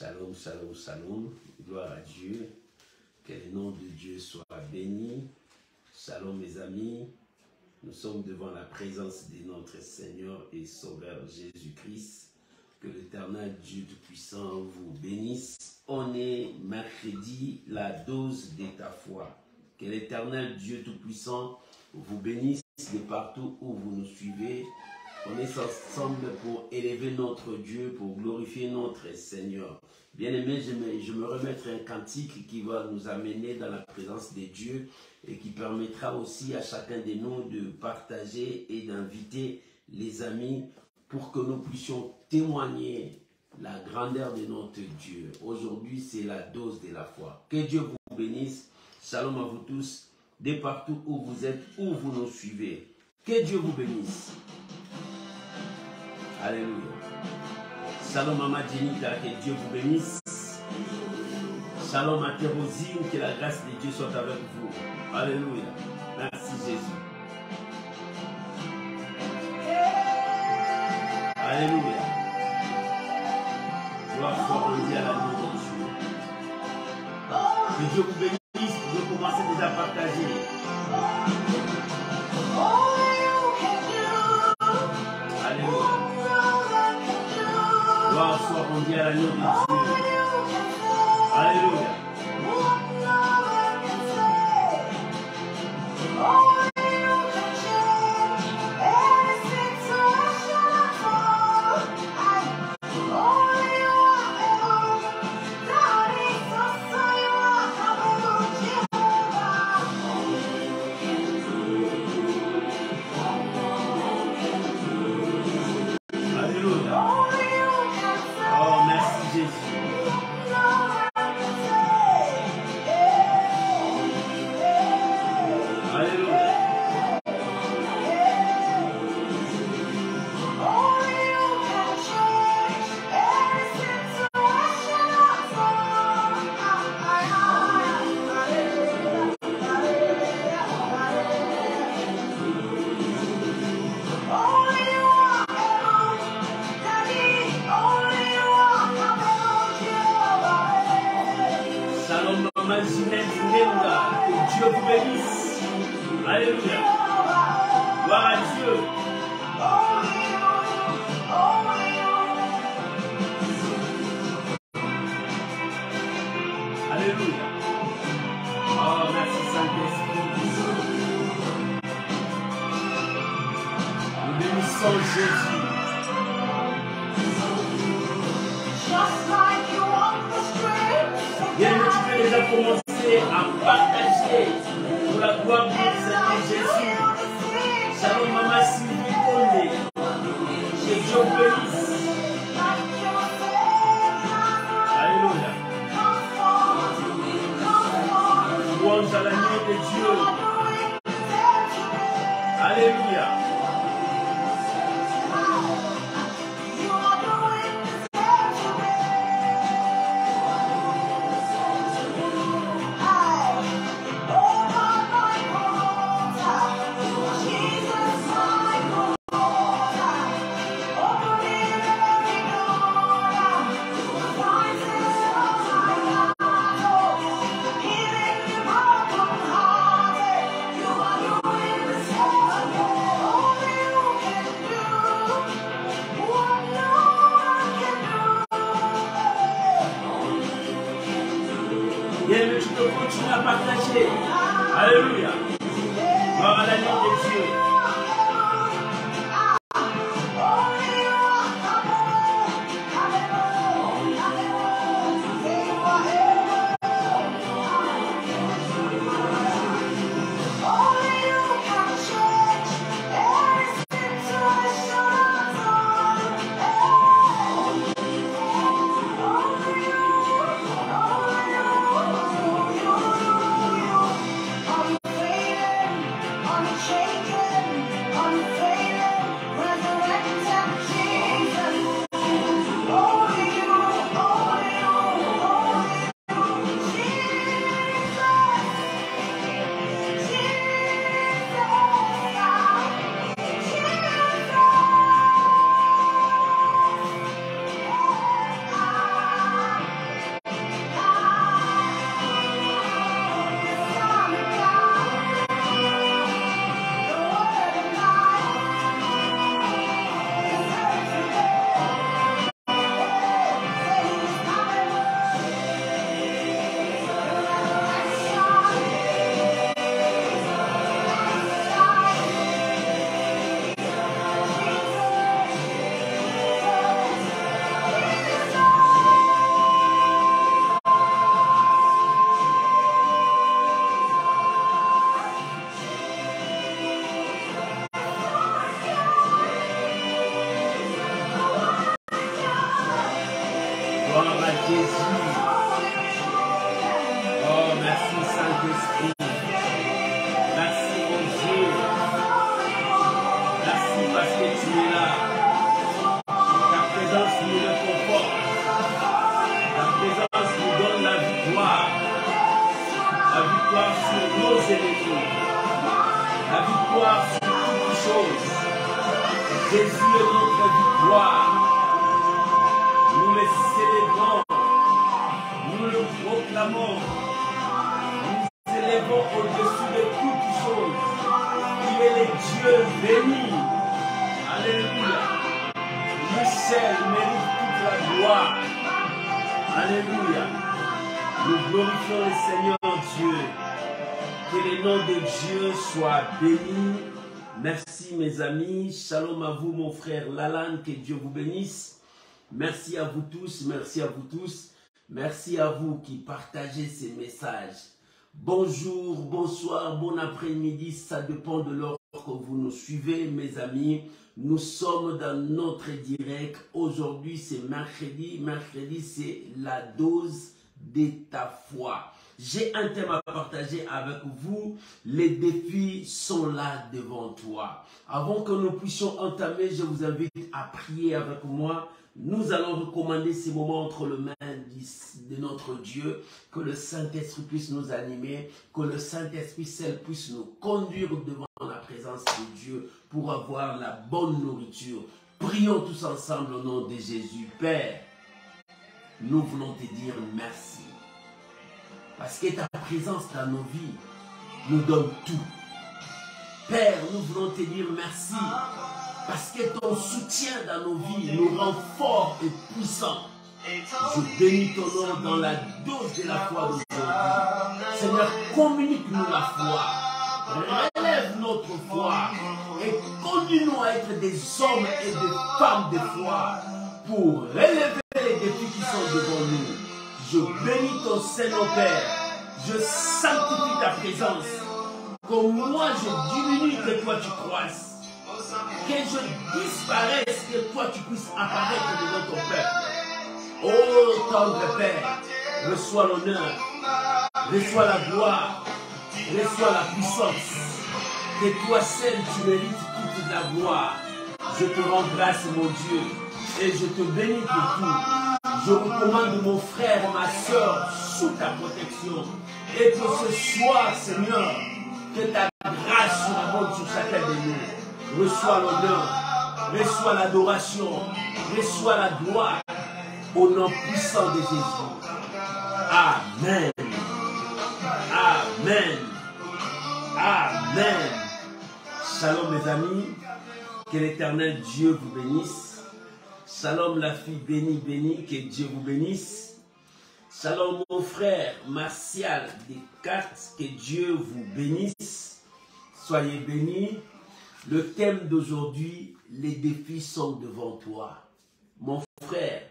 Shalom, shalom, shalom. Gloire à Dieu. Que le nom de Dieu soit béni. Shalom mes amis. Nous sommes devant la présence de notre Seigneur et Sauveur Jésus-Christ. Que l'Éternel Dieu Tout-Puissant vous bénisse. On est mercredi, la dose de ta foi. Que l'Éternel Dieu Tout-Puissant vous bénisse de partout où vous nous suivez. On est ensemble pour élever notre Dieu, pour glorifier notre Seigneur. Bien-aimé, je me remettrai un cantique qui va nous amener dans la présence de Dieu et qui permettra aussi à chacun de nous de partager et d'inviter les amis pour que nous puissions témoigner la grandeur de notre Dieu. Aujourd'hui, c'est la dose de la foi. Que Dieu vous bénisse. Shalom à vous tous, de partout où vous êtes, où vous nous suivez. Que Dieu vous bénisse. Alléluia. Shalom Mama Jenita, que Dieu vous bénisse. Shalom à Thérosine, que la grâce de Dieu soit avec vous. Alléluia. Merci Jésus. Alléluia. Gloire soit rendue à l'agneau de Dieu. Que Dieu vous bénisse. Vous pouvez commencer déjà à partager. Alléluia. Gloire soit rendue à l'agneau de Dieu. Alléluia. Oh, Jésus. Oh, merci Saint-Esprit. Merci mon Dieu. Merci parce que tu es là. Ta présence nous réconforte. Ta présence nous donne la victoire. La victoire sur nos ennemis. La victoire sur toutes choses. Jésus est notre victoire. Nous le célébrons. Nous le proclamons. Nous élevons au-dessus de toutes choses. Il est le Dieu béni. Alléluia. Le seul mérite toute la gloire. Alléluia. Nous glorifions le Seigneur Dieu. Que le nom de Dieu soit béni. Merci mes amis. Shalom à vous mon frère Lalan. Que Dieu vous bénisse. Merci à vous tous. Merci à vous tous. Merci à vous qui partagez ces messages. Bonjour, bonsoir, bon après-midi. Ça dépend de l'heure que vous nous suivez mes amis. Nous sommes dans notre direct. Aujourd'hui c'est mercredi. Mercredi c'est la dose de ta foi. J'ai un thème à partager avec vous. Les défis sont là devant toi. Avant que nous puissions entamer, je vous invite à prier avec moi. Nous allons recommander ces moments entre les mains de notre Dieu. Que le Saint-Esprit puisse nous animer. Que le Saint-Esprit seul puisse nous conduire devant la présence de Dieu pour avoir la bonne nourriture. Prions tous ensemble au nom de Jésus. Père, nous voulons te dire merci. Parce que ta présence dans nos vies nous donne tout. Père, nous voulons te dire merci. Parce que ton soutien dans nos vies nous rend forts et puissants. Je bénis ton nom dans la dose de la foi d'aujourd'hui. Seigneur, communique-nous la foi. Relève notre foi. Et conduis-nous à être des hommes et des femmes de foi. Pour relever les défis qui sont devant nous. Je bénis ton Saint-Père. Je sanctifie ta présence. Que moi je diminue, que toi tu croisses. Que je disparaisse, que toi tu puisses apparaître devant ton peuple. Oh tendre Père, reçois l'honneur, reçois la gloire, reçois la puissance. Que toi seul tu mérites toute la gloire. Je te rends grâce mon Dieu et je te bénis pour tout. Je recommande mon frère et ma soeur sous ta protection. Et que ce soir, Seigneur, que ta grâce surabonde sur chacun de nous. Reçois l'honneur, reçois l'adoration, reçois la gloire au nom puissant de Jésus. Amen. Amen. Amen. Shalom mes amis. Que l'Éternel Dieu vous bénisse. Shalom la fille bénie, bénie, que Dieu vous bénisse. Shalom mon frère Martial Descartes, que Dieu vous bénisse. Soyez bénis. Le thème d'aujourd'hui, les défis sont devant toi. Mon frère,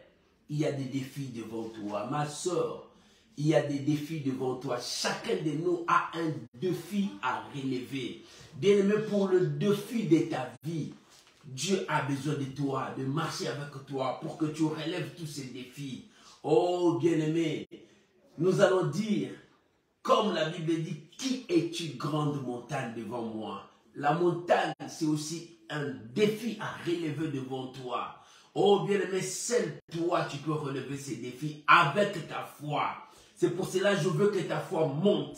il y a des défis devant toi. Ma soeur, il y a des défis devant toi. Chacun de nous a un défi à relever. Bien-aimé, pour le défi de ta vie, Dieu a besoin de toi, de marcher avec toi pour que tu relèves tous ces défis. Oh, bien-aimé, nous allons dire, comme la Bible dit, qui es-tu grande montagne devant moi? La montagne, c'est aussi un défi à relever devant toi. Oh, bien-aimé, seul toi, tu peux relever ces défis avec ta foi. C'est pour cela que je veux que ta foi monte.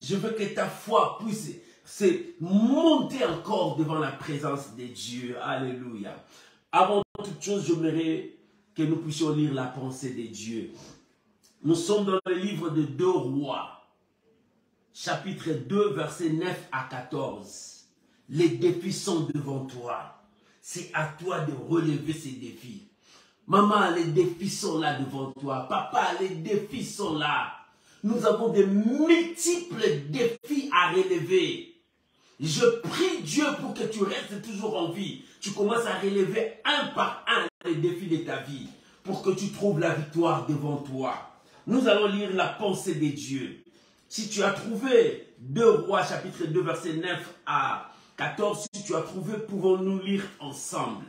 Je veux que ta foi puisse monter encore devant la présence de Dieu. Alléluia. Avant toute chose, j'aimerais que nous puissions lire la pensée de Dieu. Nous sommes dans le livre de 2 Rois, chapitre 2, versets 9 à 14. Les défis sont devant toi. C'est à toi de relever ces défis. Maman, les défis sont là devant toi. Papa, les défis sont là. Nous avons de multiples défis à relever. Je prie Dieu pour que tu restes toujours en vie. Tu commences à relever un par un les défis de ta vie pour que tu trouves la victoire devant toi. Nous allons lire la pensée de Dieu. Si tu as trouvé 2 Rois chapitre 2 verset 9 à 14, si tu as trouvé, pouvons-nous lire ensemble.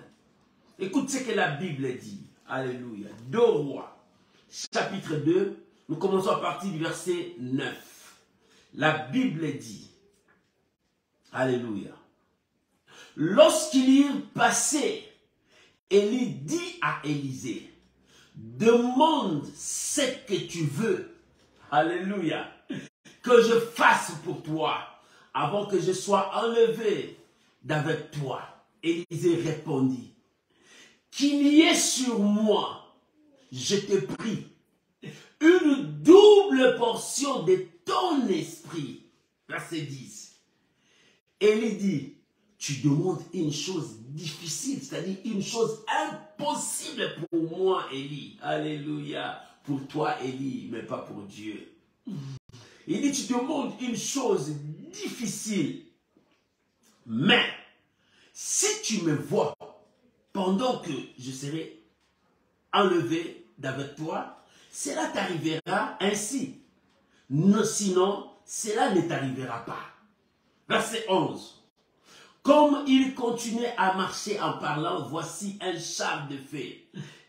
Écoute ce que la Bible dit. Alléluia. 2 Rois chapitre 2, nous commençons à partir du verset 9. La Bible dit, alléluia, lorsqu'il y passait, Élie dit à Élisée, demande ce que tu veux, alléluia, que je fasse pour toi, avant que je sois enlevé d'avec toi. Élisée répondit, qu'il y ait sur moi, je te prie, une double portion de ton esprit. Verset 10. Élie dit, tu demandes une chose difficile, c'est-à-dire une chose impossible pour moi, Élie. Alléluia. Pour toi, Élie, mais pas pour Dieu. Il dit, tu demandes une chose difficile. Mais, si tu me vois pendant que je serai enlevé d'avec toi, cela t'arrivera ainsi. Non, sinon, cela ne t'arrivera pas. Verset 11. Comme il continuait à marcher en parlant, voici un char de feu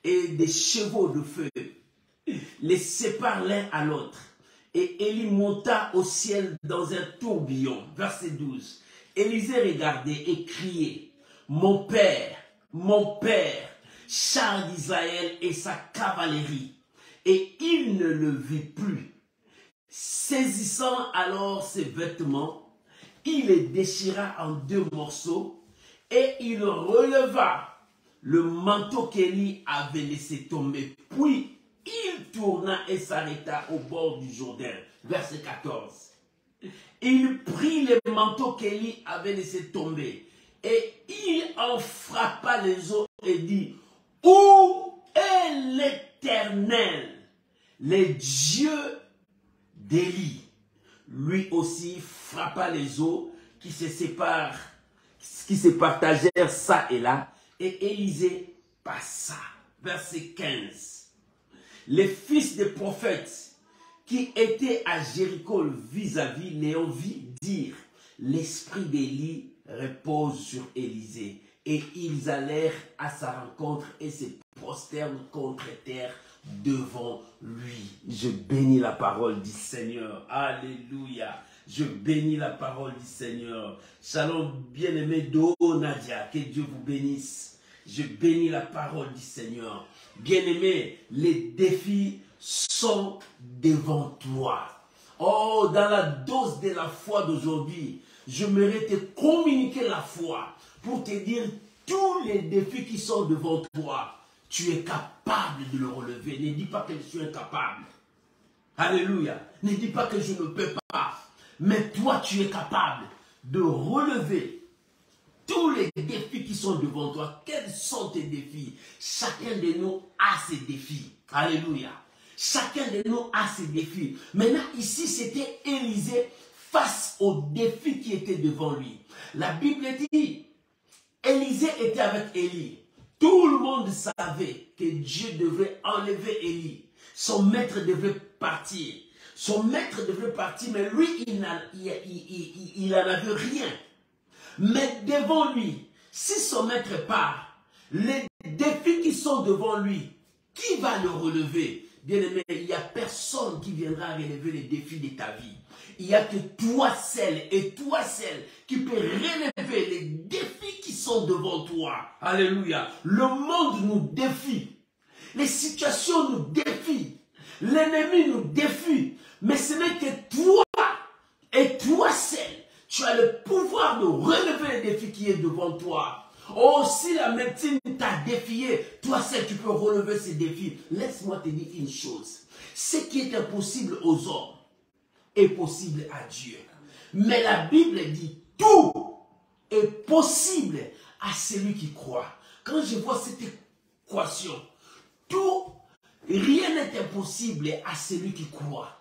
et des chevaux de feu les séparent l'un à l'autre. Et Élie monta au ciel dans un tourbillon. Verset 12. Élisée regardait et criait, mon père, char d'Israël et sa cavalerie. Et il ne le vit plus. Saisissant alors ses vêtements, il les déchira en 2 morceaux et il releva le manteau qu'Élie avait laissé tomber. Puis il tourna et s'arrêta au bord du Jourdain. Verset 14. Il prit le manteau qu'Élie avait laissé tomber et il en frappa les eaux et dit, où est l'Éternel, le Dieu d'Élie? Lui aussi frappa les eaux qui se partagèrent ça et là, et Élisée passa. Verset 15. Les fils des prophètes qui étaient à Jéricho vis-à-vis l'ayant vu dire, l'esprit d'Élie repose sur Élisée. Et ils allèrent à sa rencontre et se prosternent contre terre devant lui. Je bénis la parole du Seigneur. Alléluia. Je bénis la parole du Seigneur. Shalom, bien-aimé Do Nadia. Que Dieu vous bénisse. Je bénis la parole du Seigneur. Bien-aimé, les défis sont devant toi. Oh, dans la dose de la foi d'aujourd'hui, j'aimerais te communiquer la foi pour te dire tous les défis qui sont devant toi. Tu es capable de le relever. Ne dis pas que je suis incapable. Alléluia. Ne dis pas que je ne peux pas. Mais toi, tu es capable de relever tous les défis qui sont devant toi. Quels sont tes défis? Chacun de nous a ses défis. Alléluia. Chacun de nous a ses défis. Maintenant, ici, c'était Élisée face aux défis qui étaient devant lui. La Bible dit, Élisée était avec Élie. Tout le monde savait que Dieu devait enlever Élie. Son maître devait partir. Son maître devait partir, mais lui, il n'en avait rien. Mais devant lui, si son maître part, les défis qui sont devant lui, qui va le relever? Bien-aimé, il n'y a personne qui viendra relever les défis de ta vie. Il n'y a que toi seul et toi seul qui peut relever les défis qui sont devant toi. Alléluia. Le monde nous défie. Les situations nous défient. L'ennemi nous défie. Mais ce n'est que toi et toi seul. Tu as le pouvoir de relever les défis qui est devant toi. Oh, si la médecine t'a défié, toi seul tu peux relever ces défis. Laisse-moi te dire une chose. Ce qui est impossible aux hommes est possible à Dieu. Mais la Bible dit tout est possible à celui qui croit. Quand je vois cette équation, tout, rien n'est impossible à celui qui croit.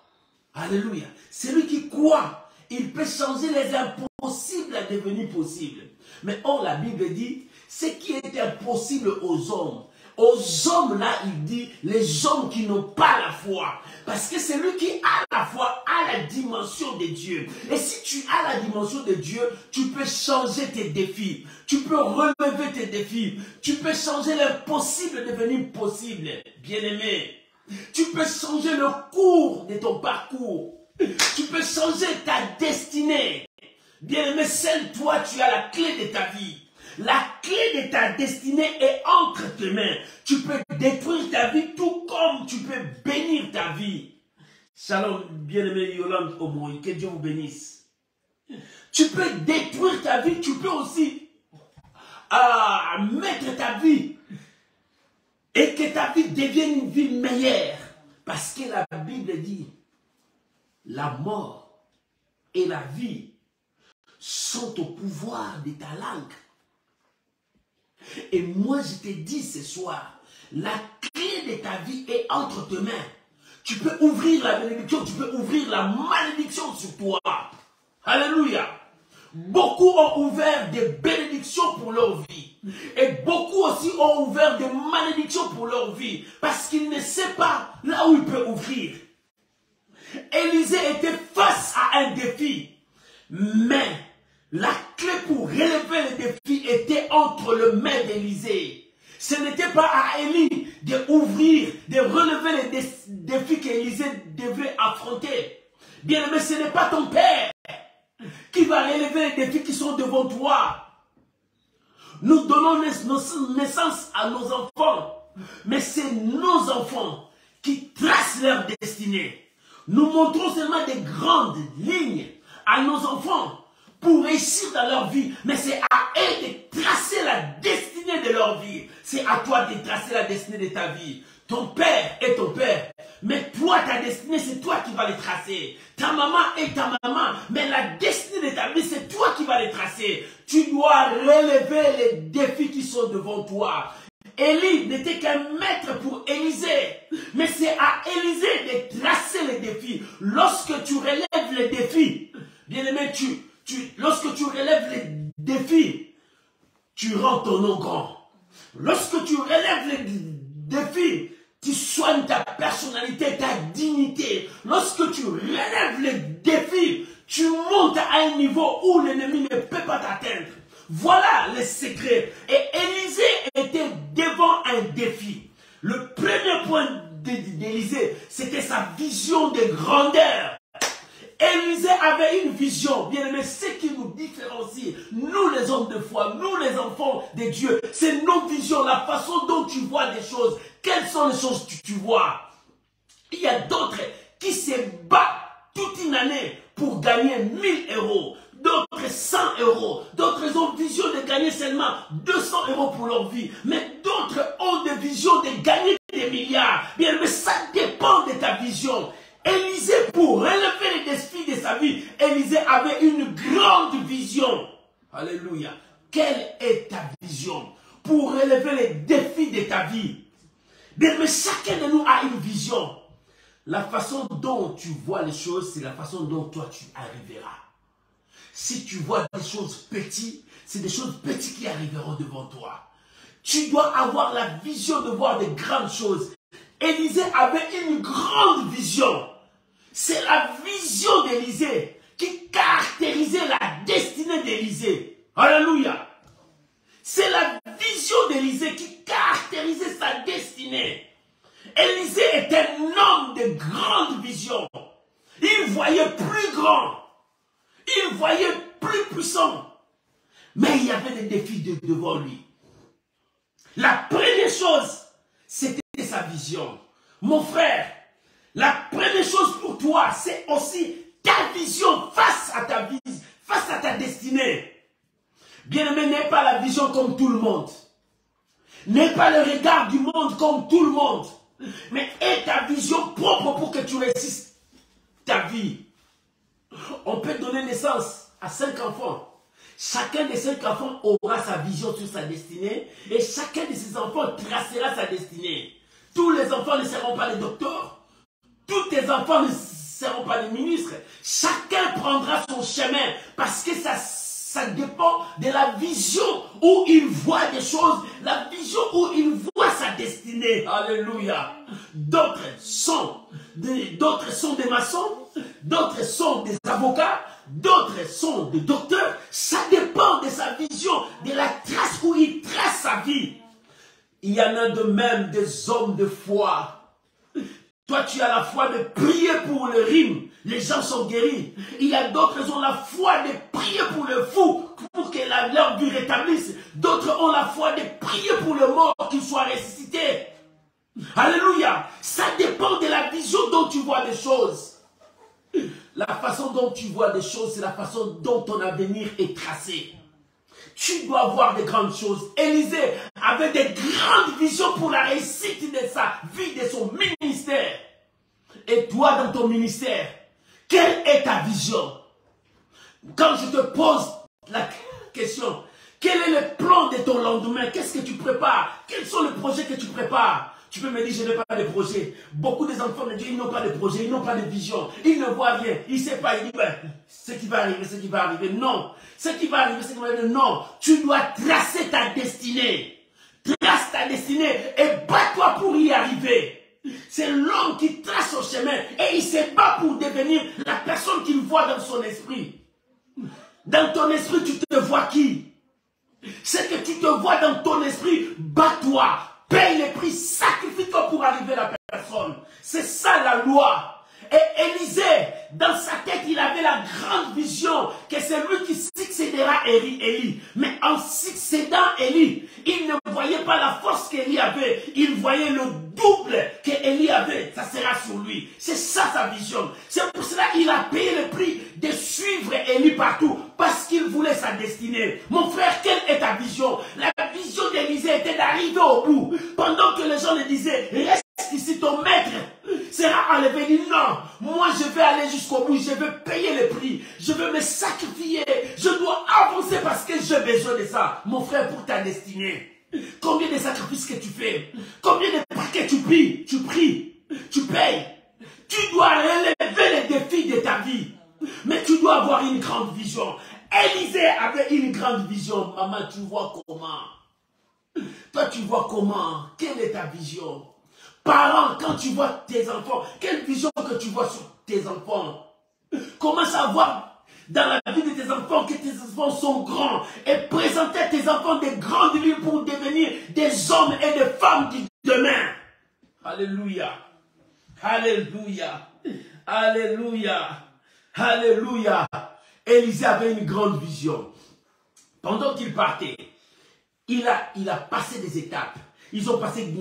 Alléluia. Celui qui croit, il peut changer les impossibles à devenir possibles. Mais or, la Bible dit, ce qui est impossible aux hommes là, il dit, les hommes qui n'ont pas la foi. Parce que celui qui a la foi a la dimension de Dieu. Et si tu as la dimension de Dieu, tu peux changer tes défis. Tu peux relever tes défis. Tu peux changer l'impossible devenir possible. Bien-aimé, Tu peux changer le cours de ton parcours. Tu peux changer ta destinée. Bien-aimé, seul toi, tu as la clé de ta vie. La clé de ta destinée est entre tes mains. Tu peux détruire ta vie tout comme tu peux bénir ta vie. Shalom, bien-aimé Yolande Omoy, que Dieu vous bénisse. Tu peux détruire ta vie, tu peux aussi mettre ta vie et que ta vie devienne une vie meilleure. Parce que la Bible dit, la mort et la vie sont au pouvoir de ta langue. Et moi, je te dis ce soir, la clé de ta vie est entre tes mains. Tu peux ouvrir la bénédiction, tu peux ouvrir la malédiction sur toi. Alléluia. Beaucoup ont ouvert des bénédictions pour leur vie. Et beaucoup aussi ont ouvert des malédictions pour leur vie. Parce qu'ils ne savent pas là où ils peuvent ouvrir. Élisée était face à un défi. Mais la clé pour relever le défi était entre les mains d'Élisée. Ce n'était pas à Élie d'ouvrir, de relever les défis qu'Élisée devait affronter. Bien aimé, ce n'est pas ton père qui va relever les défis qui sont devant toi. Nous donnons naissance à nos enfants, mais c'est nos enfants qui tracent leur destinée. Nous montrons seulement des grandes lignes à nos enfants pour réussir dans leur vie, mais c'est à eux de tracer la destinée de leur vie. C'est à toi de tracer la destinée de ta vie. Ton père est ton père, mais toi, ta destinée, c'est toi qui vas les tracer. Ta maman est ta maman, mais la destinée de ta vie, c'est toi qui vas les tracer. Tu dois relever les défis qui sont devant toi. Élie n'était qu'un maître pour Élisée, mais c'est à Élisée de tracer les défis. Lorsque tu relèves les défis, bien-aimé, lorsque tu relèves les défis, tu rends ton nom grand. Lorsque tu relèves les défis, tu soignes ta personnalité, ta dignité. Lorsque tu relèves les défis, tu montes à un niveau où l'ennemi ne peut pas t'atteindre. Voilà le secret. Et Élisée était devant un défi. Le premier point d'Élisée, c'était sa vision de grandeur. Élisée avait une vision, bien aimé, ce qui nous différencie, nous les hommes de foi, nous les enfants de Dieu, c'est nos visions, la façon dont tu vois des choses. Quelles sont les choses que tu vois? Il y a d'autres qui se battent toute une année pour gagner 1000 euros, d'autres 100 euros, d'autres ont vision de gagner seulement 200 euros pour leur vie, mais d'autres ont des visions de gagner des milliards. Bien aimé, ça dépend de ta vision. Élisée, pour relever les défis de sa vie, Élisée avait une grande vision. Alléluia. Quelle est ta vision pour relever les défis de ta vie? Mais chacun de nous a une vision. La façon dont tu vois les choses, c'est la façon dont toi tu arriveras. Si tu vois des choses petites, c'est des choses petites qui arriveront devant toi. Tu dois avoir la vision de voir des grandes choses. Élisée avait une grande vision. C'est la vision d'Élisée qui caractérisait la destinée d'Élisée. Alléluia. C'est la vision d'Élisée qui caractérisait sa destinée. Élisée était un homme de grande vision. Il voyait plus grand. Il voyait plus puissant. Mais il y avait des défis devant lui. La première chose, c'était sa vision. Mon frère, la première chose pour toi, c'est aussi ta vision face à ta vie, face à ta destinée. Bien-aimé, n'aie pas la vision comme tout le monde. N'aie pas le regard du monde comme tout le monde. Mais aie ta vision propre pour que tu réussisses ta vie. On peut donner naissance à 5 enfants. Chacun de 5 enfants aura sa vision sur sa destinée. Et chacun de ces enfants tracera sa destinée. Tous les enfants ne seront pas des docteurs. Tous tes enfants ne seront pas des ministres. Chacun prendra son chemin parce que ça dépend de la vision où il voit des choses, la vision où il voit sa destinée. Alléluia. D'autres sont des maçons, d'autres sont des avocats, d'autres sont des docteurs. Ça dépend de sa vision, de la trace où il trace sa vie. Il y en a de même des hommes de foi Toi, tu as la foi de prier pour le rhume. Les gens sont guéris. Il y a d'autres qui ont la foi de prier pour le fou, pour que leur vie rétablisse. D'autres ont la foi de prier pour le mort, qu'il soit ressuscité. Alléluia. Ça dépend de la vision dont tu vois des choses. La façon dont tu vois des choses, c'est la façon dont ton avenir est tracé. Tu dois voir de grandes choses. Élisée avait de grandes visions pour la réussite de sa vie, de son ministère. Et toi, dans ton ministère, quelle est ta vision? Quand je te pose la question, quel est le plan de ton lendemain? Qu'est-ce que tu prépares? Quels sont les projets que tu prépares? Tu peux me dire, je n'ai pas de projet. Beaucoup des enfants de Dieu, ils n'ont pas de projet, ils n'ont pas de vision. Ils ne voient rien. Ils ne savent pas. Ils disent, ben, ce qui va arriver, ce qui va arriver. Non. Ce qui va arriver, ce qui va arriver. Non. Tu dois tracer ta destinée. Trace ta destinée et bats-toi pour y arriver. C'est l'homme qui trace son chemin et il se bat pour devenir la personne qu'il voit dans son esprit. Dans ton esprit, tu te vois qui? C'est que tu te vois dans ton esprit, bats-toi. Paye les prix, sacrifie-toi pour arriver à la personne. C'est ça la loi. Et Élisée, dans sa tête, il avait la grande vision que c'est lui qui succédera Élie. Mais en succédant Élie, il ne voyait pas la force qu'Élie avait. Il voyait le double qu'Élie avait. Ça sera sur lui. C'est ça sa vision. C'est pour cela qu'il a payé le prix de suivre Élie partout. Parce qu'il voulait sa destinée. Mon frère, quelle est ta vision? La vision d'Élisée était d'arriver au bout. Pendant que les gens le disaient, reste ici, ton maître sera enlevé. Il dit non, moi je vais aller jusqu'au bout, je vais payer le prix, je vais me sacrifier, je dois avancer parce que j'ai besoin de ça. Mon frère, pour ta destinée, combien de sacrifices que tu fais, combien de prix que tu pries, tu payes. Tu dois relever les défis de ta vie, mais tu dois avoir une grande vision. Élisée avait une grande vision. Maman, tu vois comment? Toi, tu vois comment? Quelle est ta vision? Parents, quand tu vois tes enfants, quelle vision que tu vois sur tes enfants? Commence à voir dans la vie de tes enfants que tes enfants sont grands et présenter à tes enfants des grandes vies pour devenir des hommes et des femmes du demain. Alléluia. Alléluia. Alléluia. Alléluia. Élisée avait une grande vision. Pendant qu'il partait, il a passé des étapes. Ils ont passé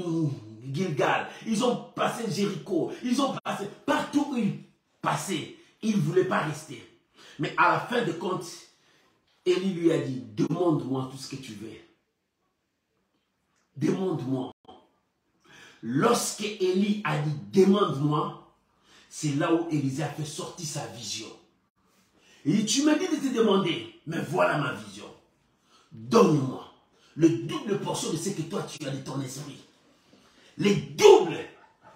Gilgal, ils ont passé Jéricho, ils ont passé partout où ils passaient. Ils ne voulaient pas rester. Mais à la fin de compte, Élie lui a dit, demande-moi tout ce que tu veux. Demande-moi. Lorsque Élie a dit, demande-moi, c'est là où Élisée a fait sortir sa vision. Et tu me dis de te demander, mais voilà ma vision. Donne-moi le double portion de ce que toi tu as de ton esprit. Les doubles.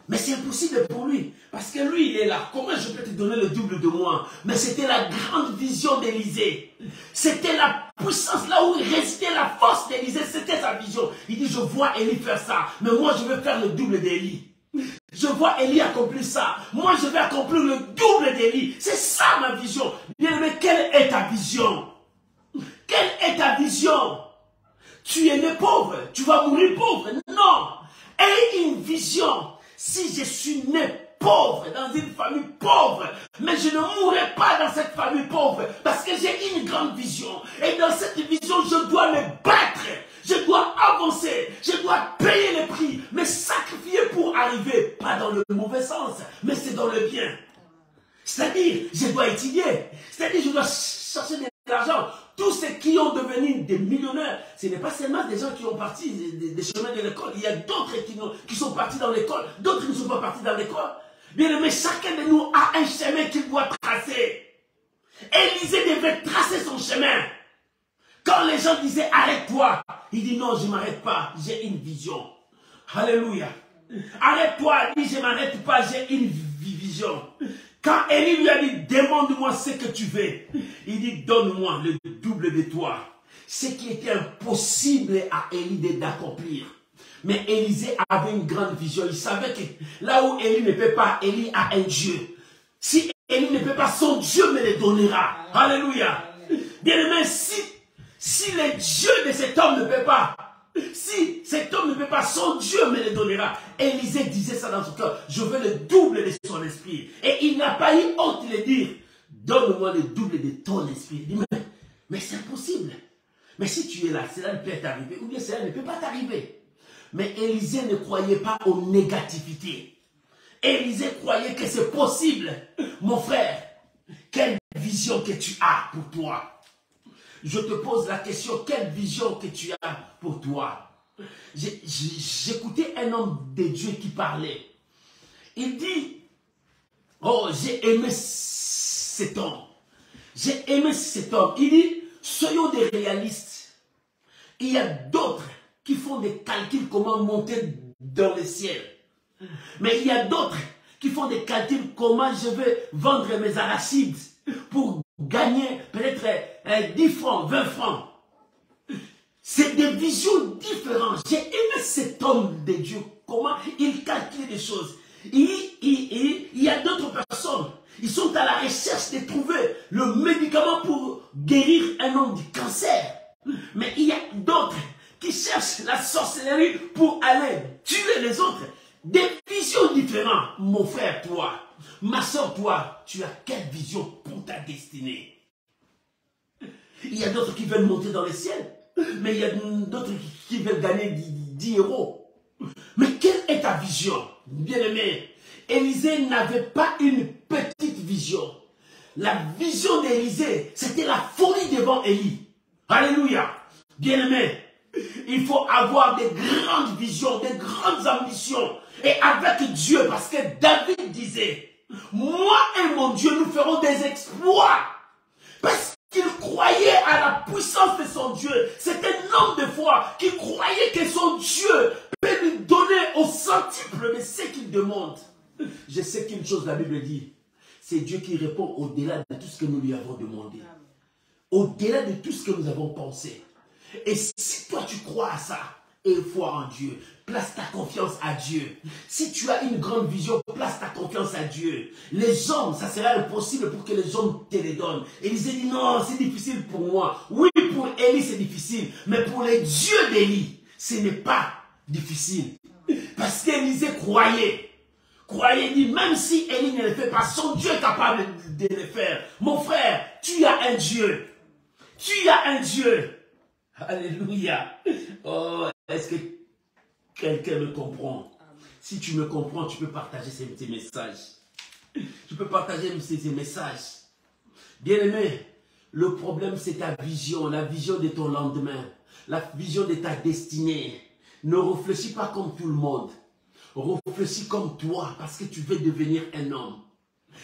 Mais c'est impossible pour lui. Parce que lui, il est là. Comment je peux te donner le double de moi? Mais c'était la grande vision d'Élisée. C'était la puissance, là où résidait la force d'Élisée. C'était sa vision. Il dit, je vois Élie faire ça. Mais moi, je vais faire le double d'Élie. Je vois Élie accomplir ça. Moi, je vais accomplir le double d'Élie. C'est ça ma vision. Bien-aimé, quelle est ta vision? Quelle est ta vision? Tu es né pauvre. Tu vas mourir pauvre. Non. Aie une vision. Si je suis né pauvre, dans une famille pauvre, mais je ne mourrai pas dans cette famille pauvre, parce que j'ai une grande vision. Et dans cette vision, je dois me battre. Je dois avancer. Je dois payer le prix, me sacrifier pour arriver. Pas dans le mauvais sens, mais c'est dans le bien. C'est-à-dire, je dois étudier. C'est-à-dire, je dois chercher de l'argent. Tous ceux qui ont devenu des millionnaires, ce n'est pas seulement des gens qui ont parti des chemins de l'école. Il y a d'autres qui sont partis dans l'école, d'autres qui ne sont pas partis dans l'école. Bien aimé, chacun de nous a un chemin qu'il doit tracer. Élisée devait tracer son chemin. Quand les gens disaient arrête-toi, il dit non, je ne m'arrête pas, j'ai une vision. Alléluia. Arrête-toi, il dit je ne m'arrête pas, j'ai une vision. Quand Élie lui a dit, demande-moi ce que tu veux, il dit, donne-moi le double de toi. Ce qui était impossible à Élie d'accomplir. Mais Élisée avait une grande vision. Il savait que là où Élie ne peut pas, Élie a un Dieu. Si Élie ne peut pas, son Dieu me le donnera. Alléluia. Bien aimé, si le Dieu de cet homme ne peut pas, Si cet homme ne peut pas, son Dieu me le donnera. Élisée disait ça dans son cœur. Je veux le double de son esprit. Et il n'a pas eu honte de le dire. Donne-moi le double de ton esprit. Il dit, mais c'est impossible. Mais si tu es là, cela ne peut t'arriver. Ou bien cela ne peut pas t'arriver. Mais Élisée ne croyait pas aux négativités. Élisée croyait que c'est possible. Mon frère, quelle vision que tu as pour toi? Je te pose la question, quelle vision que tu as pour toi? J'écoutais un homme de Dieu qui parlait. Il dit, oh, j'ai aimé cet homme. J'ai aimé cet homme. Il dit, soyons des réalistes. Il y a d'autres qui font des calculs comment monter dans le ciel. Mais il y a d'autres qui font des calculs comment je vais vendre mes arachides pour gagner peut-être 10 francs, 20 francs. C'est des visions différentes. J'ai aimé cet homme de Dieu, comment il calcule les choses. Il y a d'autres personnes, ils sont à la recherche de trouver le médicament pour guérir un homme du cancer. Mais il y a d'autres qui cherchent la sorcellerie pour aller tuer les autres. Des visions différentes. Mon frère, toi, ma soeur, toi, tu as quelle vision pour ta destinée? Il y a d'autres qui veulent monter dans le ciel, mais il y a d'autres qui veulent gagner 10 euros. Mais quelle est ta vision, bien-aimé? Élisée n'avait pas une petite vision. La vision d'Élisée, c'était la folie devant Élie. Alléluia. Bien-aimé, il faut avoir des grandes visions, des grandes ambitions. Et avec Dieu, parce que David disait, moi et mon Dieu, nous ferons des exploits. Parce qu'il croyait à la puissance de son Dieu. C'est un homme de foi qui croyait que son Dieu peut lui donner au centuple de ce qu'il demande. Je sais qu'une chose, la Bible dit, c'est Dieu qui répond au-delà de tout ce que nous lui avons demandé. Au-delà de tout ce que nous avons pensé. Et si toi tu crois à ça, et foi en Dieu, place ta confiance à Dieu. Si tu as une grande vision, place ta confiance à Dieu. Les hommes, ça sera impossible pour que les hommes te les donnent. Élisée dit non, c'est difficile pour moi. Oui, pour Élie c'est difficile, mais pour les dieux d'Élie, ce n'est pas difficile. Parce qu'Élisée croyait. Croyait, dit, même si Élie ne le fait pas, son Dieu est capable de le faire. Mon frère, tu as un Dieu. Tu as un Dieu. Alléluia. Oh, est-ce que quelqu'un me comprend? Si tu me comprends, tu peux partager ces messages. Tu peux partager ces messages. Bien-aimé, le problème c'est ta vision, la vision de ton lendemain, la vision de ta destinée. Ne réfléchis pas comme tout le monde. Réfléchis comme toi, parce que tu veux devenir un homme.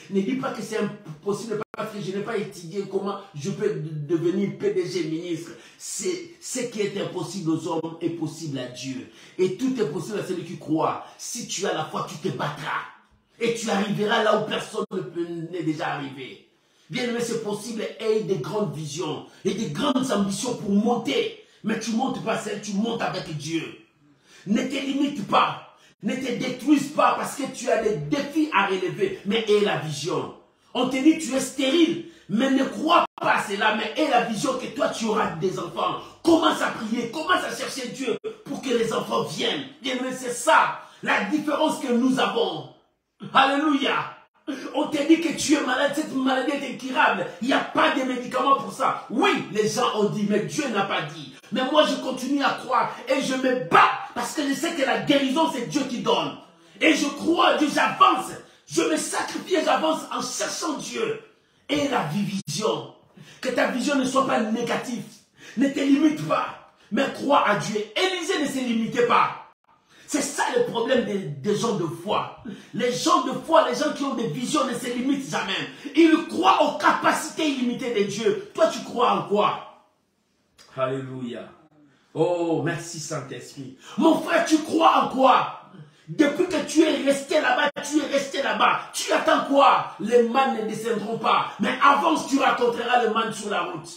Ne dis pas que c'est impossible parce que je n'ai pas étudié comment je peux devenir PDG ministre. Ce qui est impossible aux hommes est possible à Dieu. Et tout est possible à celui qui croit. Si tu as la foi, tu te battras. Et tu arriveras là où personne n'est déjà arrivé. Bien aimé, c'est possible. Aie des grandes visions et des grandes ambitions pour monter. Mais tu ne montes pas seul, tu montes avec Dieu. Ne te limite pas. Ne te détruise pas parce que tu as des défis à relever, mais aie la vision. On te dit tu es stérile, mais ne crois pas à cela, mais aie la vision que toi tu auras des enfants. Commence à prier, commence à chercher Dieu pour que les enfants viennent. Bien, c'est ça, la différence que nous avons. Alléluia. On te dit que tu es malade, cette maladie est incurable. Il n'y a pas de médicaments pour ça. Oui, les gens ont dit, mais Dieu n'a pas dit. Mais moi, je continue à croire et je me bats parce que je sais que la guérison, c'est Dieu qui donne. Et je crois à Dieu, j'avance. Je me sacrifie et j'avance en cherchant Dieu. Et la vision. Que ta vision ne soit pas négative. Ne te limite pas, mais crois à Dieu. Élisée ne se limitait pas. C'est ça le problème des gens de foi. Les gens de foi, les gens qui ont des visions ne se limitent jamais. Ils croient aux capacités illimitées de Dieu. Toi, tu crois en quoi? Alléluia. Oh, merci Saint-Esprit. Mon frère, tu crois en quoi? Depuis que tu es resté là-bas, tu es resté là-bas. Tu attends quoi? Les mannes ne descendront pas. Mais avance, tu rencontreras le manne sur la route.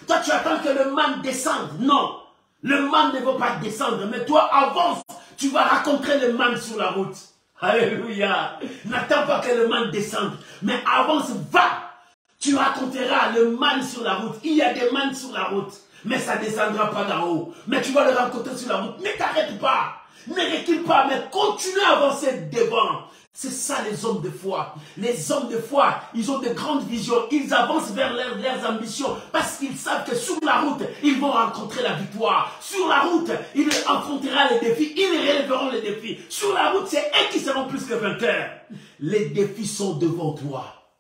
Toi, tu attends que le manne descende. Non. Le manne ne va pas descendre. Mais toi, avance. Tu vas rencontrer le manne sur la route. Alléluia. N'attends pas que le manne descende. Mais avance, va. Tu rencontreras le manne sur la route. Il y a des mannes sur la route. mais ça ne descendra pas d'en haut. Mais tu vas le rencontrer sur la route. Ne t'arrête pas, ne recule pas, mais continue à avancer devant. C'est ça les hommes de foi. Les hommes de foi, ils ont de grandes visions. Ils avancent vers leurs ambitions parce qu'ils savent que sur la route, ils vont rencontrer la victoire. Sur la route, ils affronteront les défis. Ils relèveront les défis. Sur la route, c'est eux qui seront plus que vainqueurs. Les défis sont devant toi.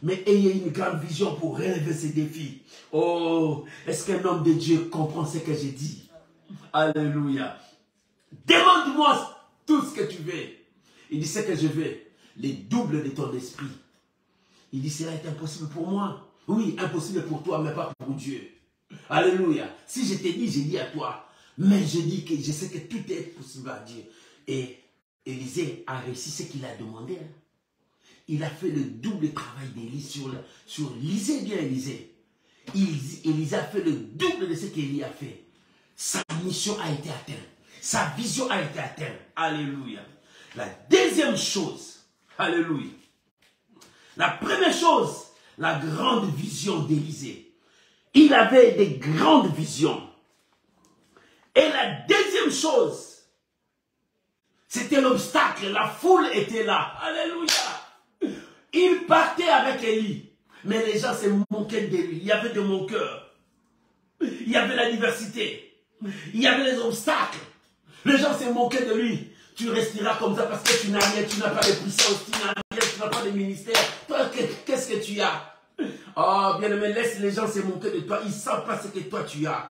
Mais ayez une grande vision pour relever ces défis. Oh, est-ce qu'un homme de Dieu comprend ce que j'ai dit? Alléluia. Demande-moi tout ce que tu veux. Il dit, ce que je veux, les doubles de ton esprit. Il dit, cela est impossible pour moi. Oui, impossible pour toi, mais pas pour Dieu. Alléluia. Si je t'ai dit, j'ai dit à toi. Mais je dis que je sais que tout est possible à Dieu. Et Élisée a réussi ce qu'il a demandé. Il a fait le double travail d'Élie sur Élisée, bien Élisée. Élisée a fait le double de ce qu'Élie a fait. Sa mission a été atteinte. Sa vision a été atteinte. Alléluia. La deuxième chose, alléluia. La première chose, la grande vision d'Élisée. Il avait des grandes visions. Et la deuxième chose, c'était l'obstacle. La foule était là. Alléluia. Il partait avec Élie. Mais les gens se moquaient de lui. Il y avait de mon cœur. Il y avait la diversité. Il y avait les obstacles. Les gens se moquaient de lui. Tu resteras comme ça parce que tu n'as rien, tu n'as pas de puissance, tu n'as rien, tu n'as pas de ministère. Toi, qu'est-ce que tu as? Oh, bien aimé, laisse les gens se moquer de toi. Ils ne savent pas ce que toi tu as.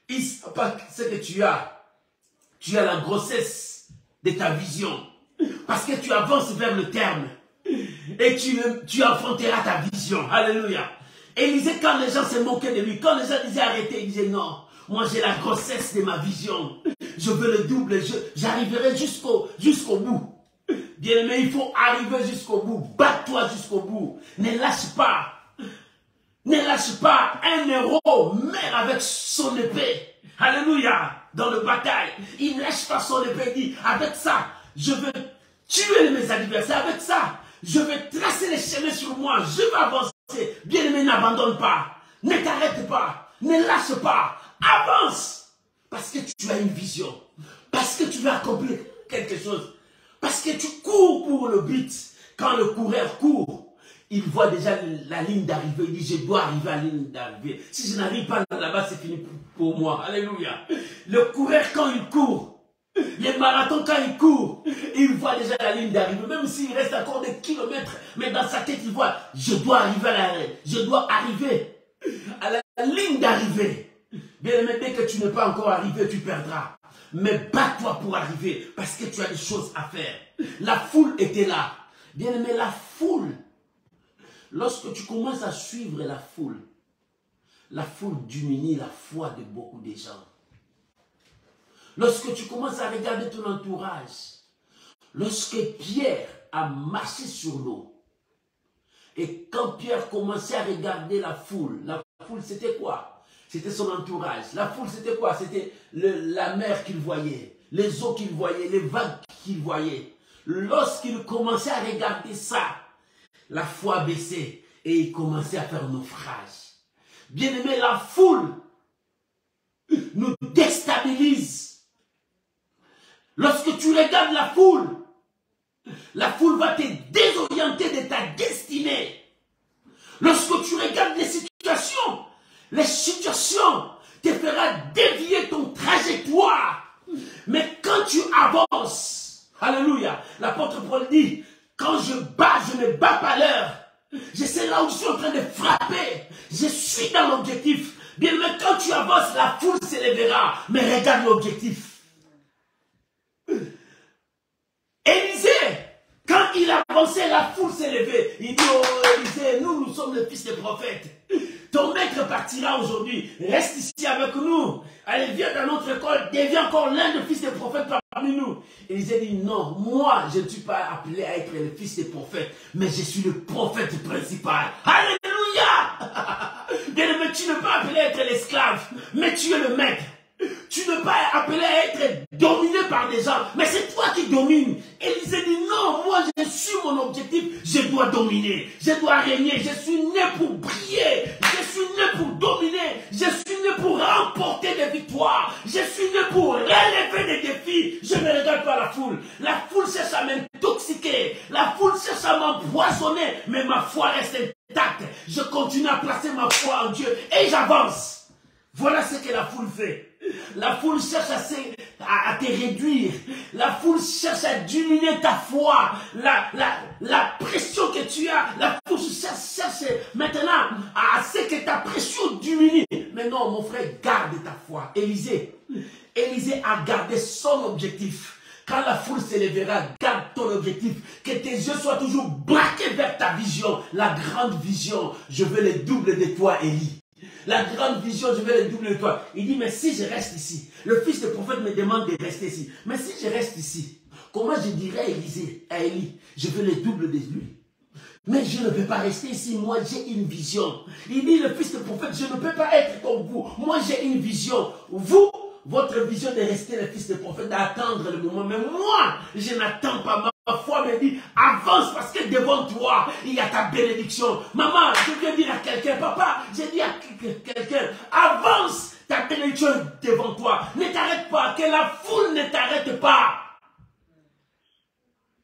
Ils ne savent pas ce que tu as. Tu as la grossesse de ta vision. Parce que tu avances vers le terme. Et tu affronteras ta vision. Alléluia. Élisée, quand les gens se moquaient de lui, quand les gens disaient arrêtez, il disait non. Moi, j'ai la grossesse de ma vision. Je veux le double. J'arriverai jusqu'au bout. Bien aimé, il faut arriver jusqu'au bout. Bats-toi jusqu'au bout. Ne lâche pas. Ne lâche pas. Un héros meurt avec son épée. Alléluia. Dans le bataille. Il ne lâche pas son épée. Il dit, avec ça, je veux tuer mes adversaires. Avec ça, je vais tracer les chemins sur moi. Je vais avancer. Bien aimé, n'abandonne pas. Ne t'arrête pas. Ne lâche pas. Avance. Parce que tu as une vision. Parce que tu veux accomplir quelque chose. Parce que tu cours pour le but. Quand le coureur court, il voit déjà la ligne d'arrivée. Il dit, je dois arriver à la ligne d'arrivée. Si je n'arrive pas là-bas, c'est fini pour moi. Alléluia. Le coureur, quand il court, les marathons, quand il court, il voit déjà la ligne d'arrivée. Même s'il reste encore des kilomètres, mais dans sa tête, il voit, je dois arriver à la ligne d'arrivée. Bien aimé, dès que tu n'es pas encore arrivé, tu perdras. Mais bats-toi pour arriver, parce que tu as des choses à faire. La foule était là. Bien aimé, la foule. Lorsque tu commences à suivre la foule diminue la foi de beaucoup de gens. Lorsque tu commences à regarder ton entourage, lorsque Pierre a marché sur l'eau, et quand Pierre commençait à regarder la foule c'était quoi? C'était son entourage. La foule, c'était quoi? C'était la mer qu'il voyait, les eaux qu'il voyait, les vagues qu'il voyait. Lorsqu'il commençait à regarder ça, la foi baissait et il commençait à faire naufrage. Bien aimé, la foule nous déstabilise. Lorsque tu regardes la foule va te désorienter de ta destinée. Lorsque tu regardes les situations te feront dévier ton trajectoire. Mais quand tu avances, alléluia, l'apôtre Paul dit, quand je ne bats pas l'heure. Je sais là où je suis en train de frapper. Je suis dans l'objectif. Bien, mais quand tu avances, la foule s'élèvera. Mais regarde l'objectif. Élisée, quand il avançait, la foule s'est levée. Il dit, oh Élisée, nous sommes les fils des prophètes. Ton maître partira aujourd'hui. Reste ici avec nous. Allez, viens dans notre école. Deviens encore l'un des fils des prophètes parmi nous. Élisée dit, non, moi, je ne suis pas appelé à être le fils des prophètes, mais je suis le prophète principal. Alléluia. Bien aimé, tu n'es pas appelé à être l'esclave, mais tu es le maître. Tu n'es pas appelé à être dominé par des gens, mais c'est toi qui domines. Élisée dit non, moi je suis mon objectif, je dois dominer, je dois régner, je suis né pour briller, je suis né pour dominer, je suis né pour remporter des victoires. Je suis né pour relever des défis. Je ne regarde pas la foule. La foule cherche à m'intoxiquer. La foule cherche à m'empoisonner. Mais ma foi reste intacte. Je continue à placer ma foi en Dieu et j'avance. Voilà ce que la foule fait. La foule cherche à te réduire. La foule cherche à diminuer ta foi. La pression que tu as. La foule cherche maintenant à ce que ta pression diminue. Mais non, mon frère, garde ta foi. Élisée a gardé son objectif. Quand la foule s'élèvera, garde ton objectif. Que tes yeux soient toujours braqués vers ta vision. La grande vision. Je veux le double de toi, Élie. La grande vision, je veux le double de toi. Il dit, mais si je reste ici, le fils de prophète me demande de rester ici. Mais si je reste ici, comment je dirais à Élie, je veux le double de lui. Mais je ne peux pas rester ici, moi j'ai une vision. Il dit, le fils de prophète, je ne peux pas être comme vous. Moi j'ai une vision. Vous, votre vision de rester le fils de prophète, d'attendre le moment. Mais moi, je n'attends pas. Ma foi me dit, avance parce que devant toi, il y a ta bénédiction. Maman, je viens dire à quelqu'un, papa, je dis à quelqu'un, avance, ta bénédiction devant toi. Ne t'arrête pas, que la foule ne t'arrête pas.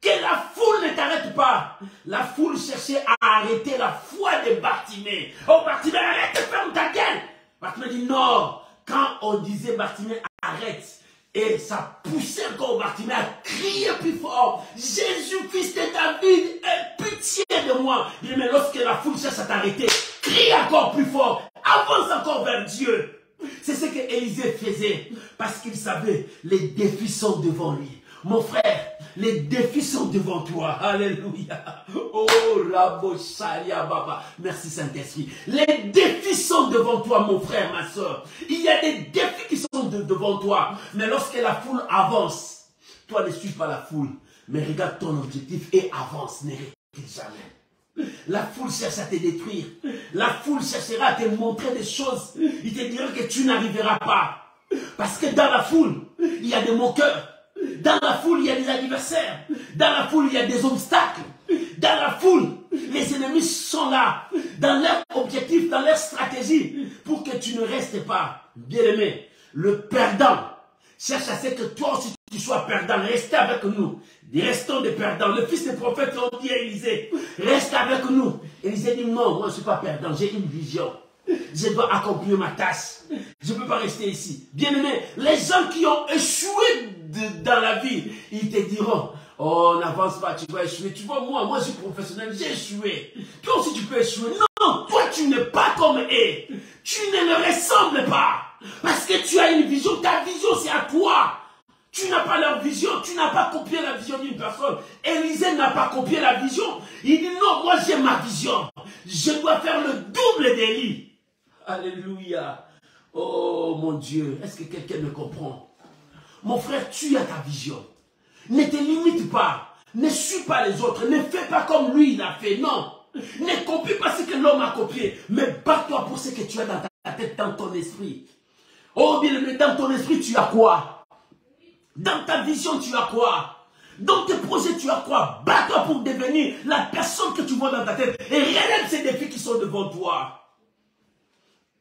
Que la foule ne t'arrête pas. La foule cherchait à arrêter la foi de Bartimée. Oh Bartimée, arrête, ferme ta gueule. Bartimée dit non. Quand on disait Bartimée, arrête. Et ça poussait encore Bartimée à crier plus fort. Jésus, fils de David, aie pitié de moi. Il dit, mais lorsque la foule cherche à t'arrêter, crie encore plus fort. Avance encore vers Dieu. C'est ce que Élisée faisait. Parce qu'il savait, les défis sont devant lui. Mon frère, les défis sont devant toi. Alléluia. Oh, Rabo Sharia Baba. Merci Saint-Esprit. Les défis sont devant toi, mon frère, ma soeur. Il y a des défis qui sont devant toi. Mais lorsque la foule avance, toi ne suis pas la foule. Mais regarde ton objectif et avance. Ne recule jamais. La foule cherche à te détruire. La foule cherchera à te montrer des choses. Il te dira que tu n'arriveras pas. Parce que dans la foule, il y a des moqueurs. Dans la foule, il y a des adversaires. Dans la foule, il y a des obstacles. Dans la foule, les ennemis sont là. Dans leur objectif, dans leur stratégie. Pour que tu ne restes pas. Bien-aimé, le perdant cherche à ce que toi aussi tu sois perdant. Restez avec nous. Restons des perdants. Le fils des prophètes ont dit à Élisée, reste avec nous. Élisée dit non, moi je ne suis pas perdant. J'ai une vision. Je dois accomplir ma tâche. Je ne peux pas rester ici. Bien-aimé, les gens qui ont échoué dans la vie, ils te diront, oh, n'avance pas, tu vas échouer. Tu vois, moi je suis professionnel, j'ai échoué. Toi aussi tu peux échouer. Non, toi tu n'es pas comme eux. Tu ne leur ressembles pas. Parce que tu as une vision, ta vision c'est à toi. Tu n'as pas leur vision, tu n'as pas copié la vision d'une personne. Élisée n'a pas copié la vision. Il dit non, moi j'ai ma vision. Je dois faire le double d'Élie. Alléluia. Oh mon Dieu, est-ce que quelqu'un me comprend? Mon frère, tu as ta vision. Ne te limite pas. Ne suis pas les autres. Ne fais pas comme lui il a fait. Non. Ne copie pas ce que l'homme a copié. Mais bats-toi pour ce que tu as dans ta tête, dans ton esprit. Oh bien, mais dans ton esprit, tu as quoi? Dans ta vision, tu as quoi? Dans tes projets, tu as quoi? Bats-toi pour devenir la personne que tu vois dans ta tête. Et relève ces défis qui sont devant toi.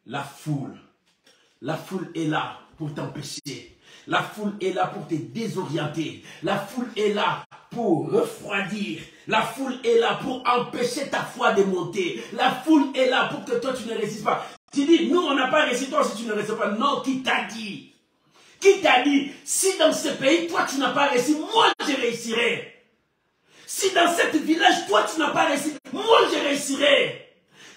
La foule est là pour t'empêcher. La foule est là pour te désorienter. La foule est là pour refroidir. La foule est là pour empêcher ta foi de monter. La foule est là pour que toi tu ne résistes pas. Tu dis, nous on n'a pas réussi, toi si tu ne résistes pas. Non, qui t'a dit? Qui t'a dit, si dans ce pays, toi tu n'as pas réussi, moi je réussirai. Si dans cette village, toi tu n'as pas réussi, moi je réussirai.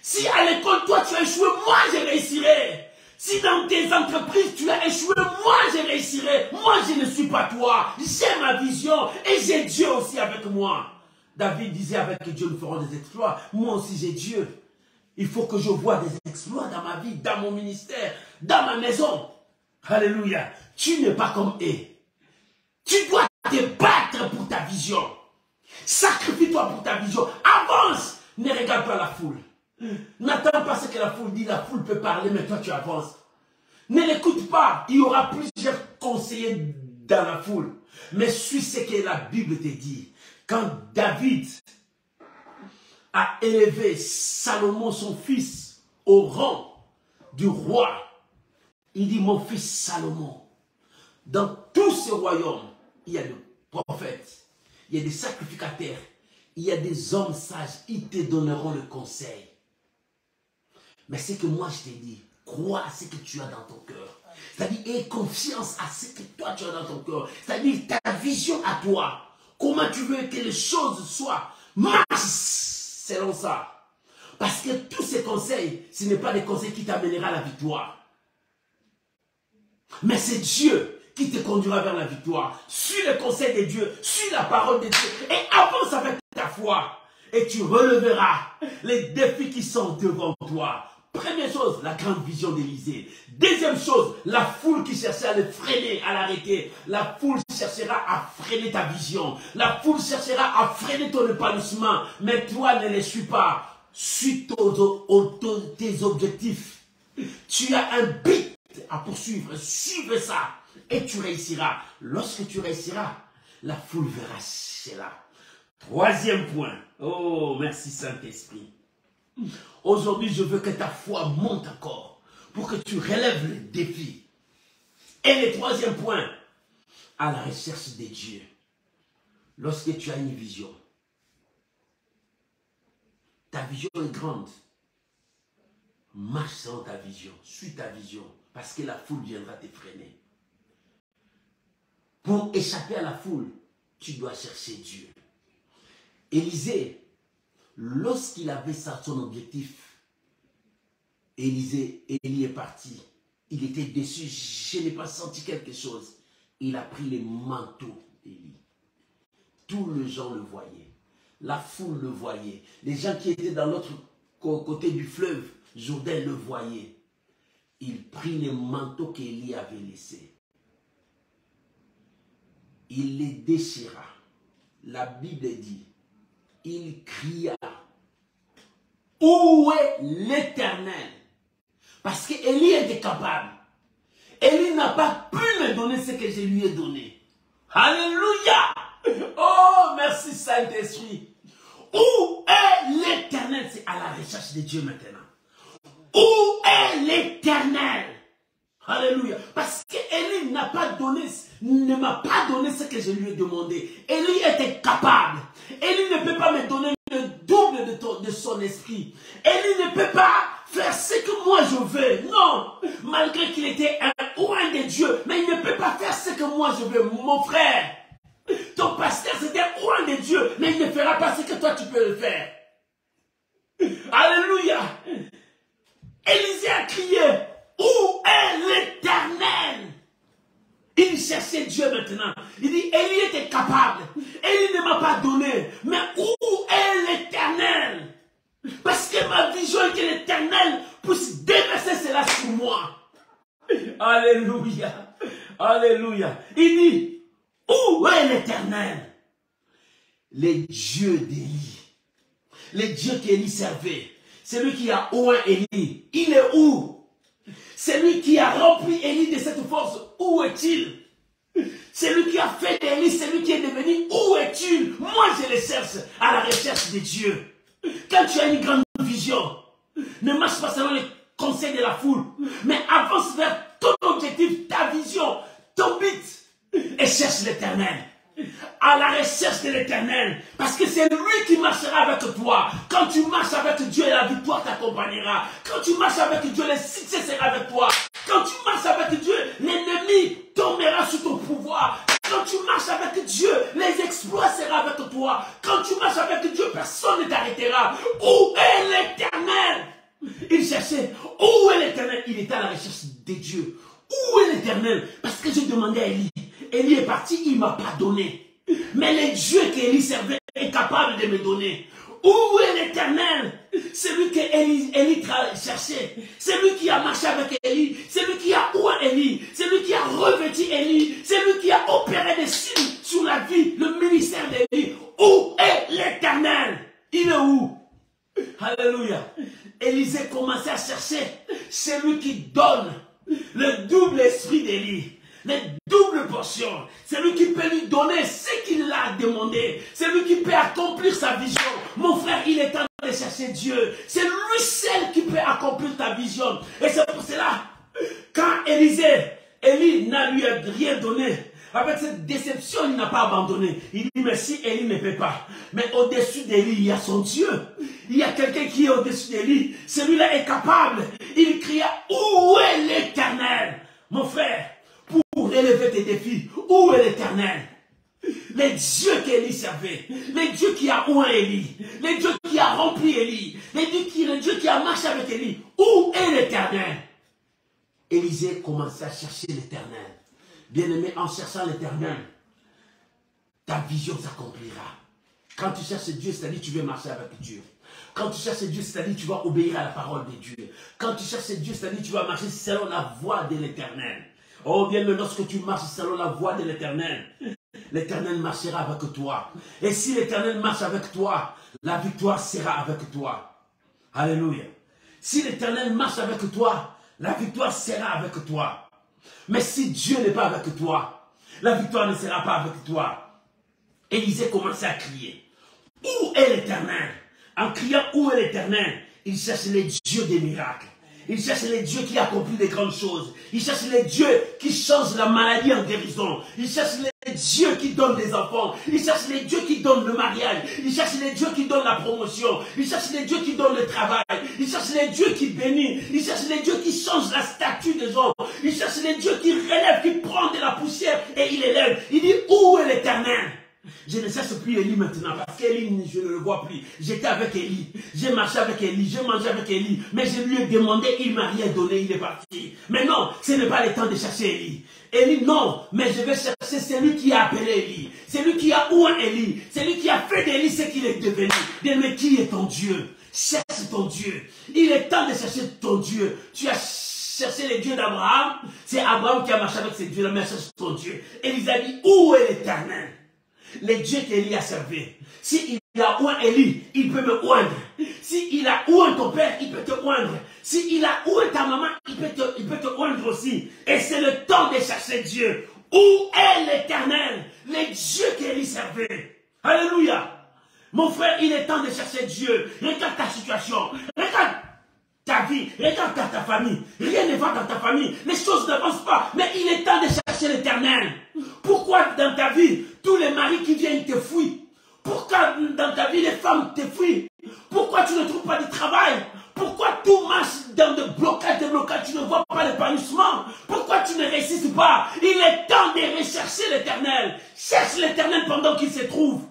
Si à l'école, toi tu as échoué, moi je réussirai. Si dans tes entreprises, tu as échoué, moi je réussirai. Moi je ne suis pas toi. J'ai ma vision et j'ai Dieu aussi avec moi. David disait avec Dieu nous ferons des exploits. Moi aussi j'ai Dieu. Il faut que je voie des exploits dans ma vie, dans mon ministère, dans ma maison. Alléluia. Tu n'es pas comme eux. Tu dois te battre pour ta vision. Sacrifie-toi pour ta vision. Avance. Ne regarde pas la foule. N'attends pas ce que la foule dit. La foule peut parler, mais toi tu avances. Ne l'écoute pas. Il y aura plusieurs conseillers dans la foule. Mais suis ce que la Bible te dit. Quand David a élevé Salomon, son fils, au rang du roi, Il dit, mon fils Salomon, dans tout ce royaume, il y a des prophètes, il y a des sacrificateurs, il y a des hommes sages, ils te donneront le conseil. Mais c'est que moi je t'ai dit, crois à ce que tu as dans ton cœur. C'est-à-dire, aie confiance à ce que toi tu as dans ton cœur. C'est-à-dire, ta vision à toi. Comment tu veux que les choses soient. Marche selon ça. Parce que tous ces conseils, ce n'est pas des conseils qui t'amèneront à la victoire. Mais c'est Dieu qui te conduira vers la victoire. Suis le conseil de Dieu, suis la parole de Dieu et avance avec ta foi. Et tu releveras les défis qui sont devant toi. Première chose, la grande vision d'Élisée. Deuxième chose, la foule qui cherchait à le freiner, à l'arrêter. La foule cherchera à freiner ta vision. La foule cherchera à freiner ton épanouissement. Mais toi, ne les suis pas. Suis tes objectifs. Tu as un but à poursuivre. Suive ça. Et tu réussiras. Lorsque tu réussiras, la foule verra cela. Troisième point. Oh, merci Saint-Esprit. Aujourd'hui, je veux que ta foi monte encore pour que tu relèves les défis. Et le troisième point, à la recherche de Dieu. Lorsque tu as une vision, ta vision est grande. Marche selon ta vision, suis ta vision, parce que la foule viendra te freiner. Pour échapper à la foule, tu dois chercher Dieu. Élisée, lorsqu'il avait ça, son objectif, Élie est parti. Il était déçu. Je n'ai pas senti quelque chose. Il a pris les manteaux d'Élie. Tous les gens le voyaient. La foule le voyait. Les gens qui étaient dans l'autre côté du fleuve, Jourdain, le voyaient. Il prit les manteaux qu'Élie avait laissés. Il les déchira. La Bible dit, il cria, où est l'Éternel? Parce qu'Élie était capable. Élie n'a pas pu me donner ce que je lui ai donné. Alléluia! Oh, merci Saint-Esprit. Où est l'Éternel? C'est à la recherche de Dieu maintenant. Où est l'Éternel? Alléluia. Parce qu'Élie n'a pas donné, ne m'a pas donné ce que je lui ai demandé. Élie était capable. Élie ne peut pas me donner le double de son esprit. Élie ne peut pas faire ce que moi je veux. Non. Malgré qu'il était un roi de Dieu, mais il ne peut pas faire ce que moi je veux. Mon frère, ton pasteur c'est un roi de Dieu, mais il ne fera pas ce que toi tu peux le faire. Alléluia. Élisée a crié, où est l'Éternel? Il cherchait Dieu maintenant. Il dit, Élie était capable. Élie ne m'a pas donné. Mais où est l'Éternel? Parce que ma vision est que l'Éternel puisse déverser cela sur moi. Alléluia. Alléluia. Il dit, où est l'Éternel? Les dieux d'Élie. Les dieux qu'Élie servait. C'est lui qui a oint Élie. Il est où? C'est lui qui a rempli Élie de cette force. Où est-il? C'est lui qui a fait d'Élie, c'est lui qui est devenu. Où es-tu? Moi, je le cherche à la recherche de Dieu. Quand tu as une grande vision, ne marche pas selon les conseils de la foule, mais avance vers ton objectif, ta vision, ton but, et cherche l'Éternel. À la recherche de l'Éternel, parce que c'est lui qui marchera avec toi. Quand tu marches avec Dieu, la victoire t'accompagnera. Quand tu marches avec Dieu, le succès sera avec toi. Quand tu marches avec Dieu, l'ennemi tombera sous ton pouvoir. Quand tu marches avec Dieu, les exploits seront avec toi. Quand tu marches avec Dieu, personne ne t'arrêtera. Où est l'Éternel? Il cherchait. Où est l'Éternel? Il était à la recherche de Dieu. Où est l'Éternel? Parce que j'ai demandé à Élie. Élie est parti, il ne m'a pas donné. Mais le Dieu qu'Élie servait est capable de me donner. Où est l'Éternel? Celui que Élie cherchait. Celui qui a marché avec Élie. Celui qui a oint Élie. Celui qui a revêtu Élie. Celui qui a opéré des signes sur la vie, le ministère d'Élie. Où est l'Éternel? Il est où? Alléluia. Élisée commençait à chercher celui qui donne le double esprit d'Élie. Les doubles portions. C'est lui qui peut lui donner ce qu'il a demandé. C'est lui qui peut accomplir sa vision. Mon frère, il est temps de chercher Dieu. C'est lui seul qui peut accomplir ta vision. Et c'est pour cela Quand Élie n'a lui rien donné, avec cette déception, il n'a pas abandonné. Il dit, mais si Élie ne peut pas, mais au-dessus d'Élie, il y a son Dieu. Il y a quelqu'un qui est au-dessus d'Élie. Celui-là est capable. Il cria, où est l'Éternel? Mon frère, pour relever tes défis, où est l'Éternel? Les dieux qu'Élie servait, les dieux qui a oint Élie, les dieux qui a rempli Élie, les dieux qui a marché avec Élie, où est l'Éternel? Élisée commençait à chercher l'Éternel. Bien-aimé, en cherchant l'Éternel, ta vision s'accomplira. Quand tu cherches Dieu, c'est-à-dire que tu veux marcher avec Dieu. Quand tu cherches Dieu, c'est-à-dire que tu vas obéir à la parole de Dieu. Quand tu cherches Dieu, c'est-à-dire que tu vas marcher selon la voie de l'Éternel. Oh bien-aimé, lorsque tu marches selon la voie de l'Éternel, l'Éternel marchera avec toi. Et si l'Éternel marche avec toi, la victoire sera avec toi. Alléluia. Si l'Éternel marche avec toi, la victoire sera avec toi. Mais si Dieu n'est pas avec toi, la victoire ne sera pas avec toi. Élisée commençait à crier. Où est l'Éternel? En criant où est l'Éternel, il cherche les dieux des miracles. Il cherche les dieux qui accomplissent des grandes choses. Il cherche les dieux qui changent la maladie en guérison. Il cherche les dieux qui donnent des enfants. Il cherche les dieux qui donnent le mariage. Il cherche les dieux qui donnent la promotion. Il cherche les dieux qui donnent le travail. Il cherche les dieux qui bénissent. Il cherche les dieux qui changent la statue des gens. Il cherche les dieux qui relèvent, qui prennent de la poussière et il élève. Il dit, où est l'Éternel? Je ne cherche plus Élie maintenant parce qu'Élie, je ne le vois plus. J'étais avec Élie, j'ai marché avec Élie, j'ai mangé avec Élie, mais je lui ai demandé, il ne m'a rien donné, il est parti. Mais non, ce n'est pas le temps de chercher Élie. Élie, non, mais je vais chercher celui qui a appelé Élie, celui qui a oint Élie, celui qui a fait d'Élie ce qu'il est devenu. Mais qui est ton Dieu? Cherche ton Dieu. Il est temps de chercher ton Dieu. Tu as cherché les dieux d'Abraham, c'est Abraham qui a marché avec ces dieux-là, mais cherche ton Dieu. Élie a dit, où est l'Éternel? Les dieux qu'Élie a servi. S'il a oint Élie, il peut me oindre. S'il a oint ton père, il peut te oindre. S'il a oint ta maman, il peut te oindre aussi. Et c'est le temps de chercher Dieu. Où est l'Éternel? Les dieux qu'Élie servait. Alléluia. Mon frère, il est temps de chercher Dieu. Regarde ta situation. Regarde ta vie. Regarde ta famille. Rien ne va dans ta famille. Les choses n'avancent pas. Mais il est temps de chercher l'Éternel. Pourquoi dans ta vie, tous les maris qui viennent te fuient? Pourquoi dans ta vie, les femmes te fuient? Pourquoi tu ne trouves pas de travail? Pourquoi tout marche dans des blocages, tu ne vois pas l'épanouissement? Pourquoi tu ne réussisses pas? Il est temps de rechercher l'Éternel. Cherche l'Éternel pendant qu'il se trouve.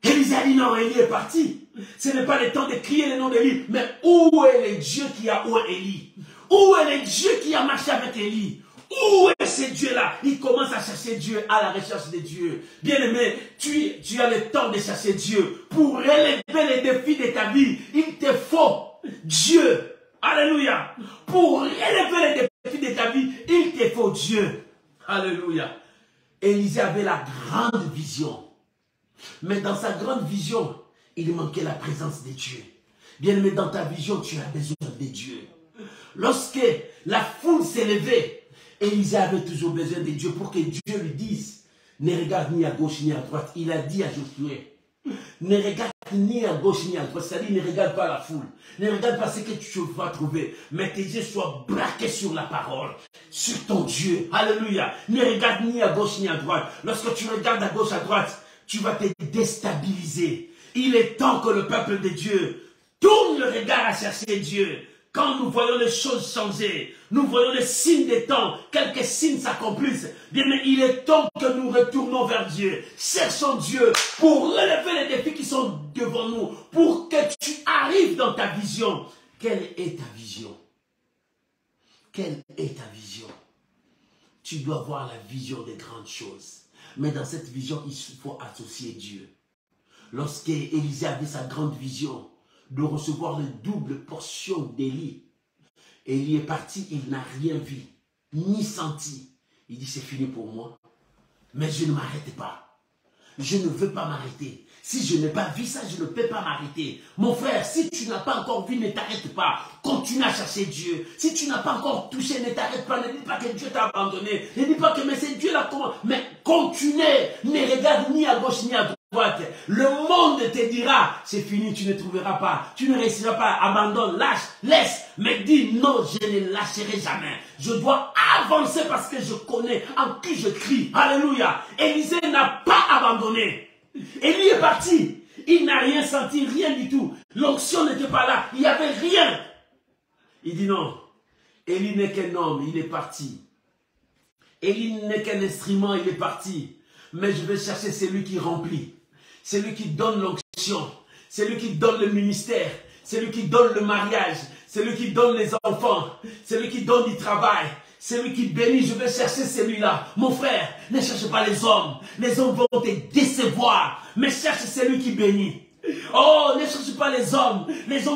Élisée a dit non, Élie est parti. Ce n'est pas le temps de crier le nom d'Élie. Mais où est le Dieu qui a oint Élie? Où est le Dieu qui a marché avec Élie? Où est ce Dieu-là? Il commence à chercher Dieu, à la recherche de Dieu. Bien-aimé, tu as le temps de chercher Dieu. Pour relever les défis de ta vie, il te faut Dieu. Alléluia. Pour relever les défis de ta vie, il te faut Dieu. Alléluia. Élisée avait la grande vision. Mais dans sa grande vision, il manquait la présence de Dieu. Bien-aimé, dans ta vision, tu as besoin de Dieu. Lorsque la foule s'est levée, Élisée avait toujours besoin de Dieu pour que Dieu lui dise, ne regarde ni à gauche ni à droite. Il a dit à Josué, ne regarde ni à gauche ni à droite. C'est-à-dire, ne regarde pas la foule. Ne regarde pas ce que tu vas trouver. Mais tes yeux soient braqués sur la parole, sur ton Dieu. Alléluia. Ne regarde ni à gauche ni à droite. Lorsque tu regardes à gauche, à droite, tu vas te déstabiliser. Il est temps que le peuple de Dieu tourne le regard à chercher Dieu. Quand nous voyons les choses changer, nous voyons les signes des temps, quelques signes s'accomplissent, bien, mais il est temps que nous retournons vers Dieu. Cherchons Dieu pour relever les défis qui sont devant nous, pour que tu arrives dans ta vision. Quelle est ta vision? Quelle est ta vision? Tu dois voir la vision des grandes choses. Mais dans cette vision, il faut associer Dieu. Lorsque Élisée avait sa grande vision, de recevoir une double portion d'Élie. Élie est parti, il n'a rien vu, ni senti. Il dit, c'est fini pour moi. Mais je ne m'arrête pas. Je ne veux pas m'arrêter. Si je n'ai pas vu ça, je ne peux pas m'arrêter. Mon frère, si tu n'as pas encore vu, ne t'arrête pas. Continue à chercher Dieu. Si tu n'as pas encore touché, ne t'arrête pas. Ne dis pas que Dieu t'a abandonné. Ne dis pas que mais c'est Dieu là comment. Mais continue. Ne regarde ni à gauche ni à droite. droite. Le monde te dira, c'est fini, tu ne trouveras pas, tu ne réussiras pas, abandonne, lâche, laisse. Mais dis, non, je ne lâcherai jamais. Je dois avancer parce que je connais en qui je crie. Alléluia. Élisée n'a pas abandonné. Élie est parti. Il n'a rien senti, rien du tout. L'onction n'était pas là, il n'y avait rien. Il dit non. Élie n'est qu'un homme, il est parti. Élie n'est qu'un instrument, il est parti. Mais je vais chercher celui qui remplit. Celui qui donne l'onction. Celui qui donne le ministère. Celui qui donne le mariage. Celui qui donne les enfants. Celui qui donne du travail. Celui qui bénit, je vais chercher celui-là. Mon frère, ne cherche pas les hommes. Les hommes vont te décevoir. Mais cherche celui qui bénit. Oh, ne cherche pas les hommes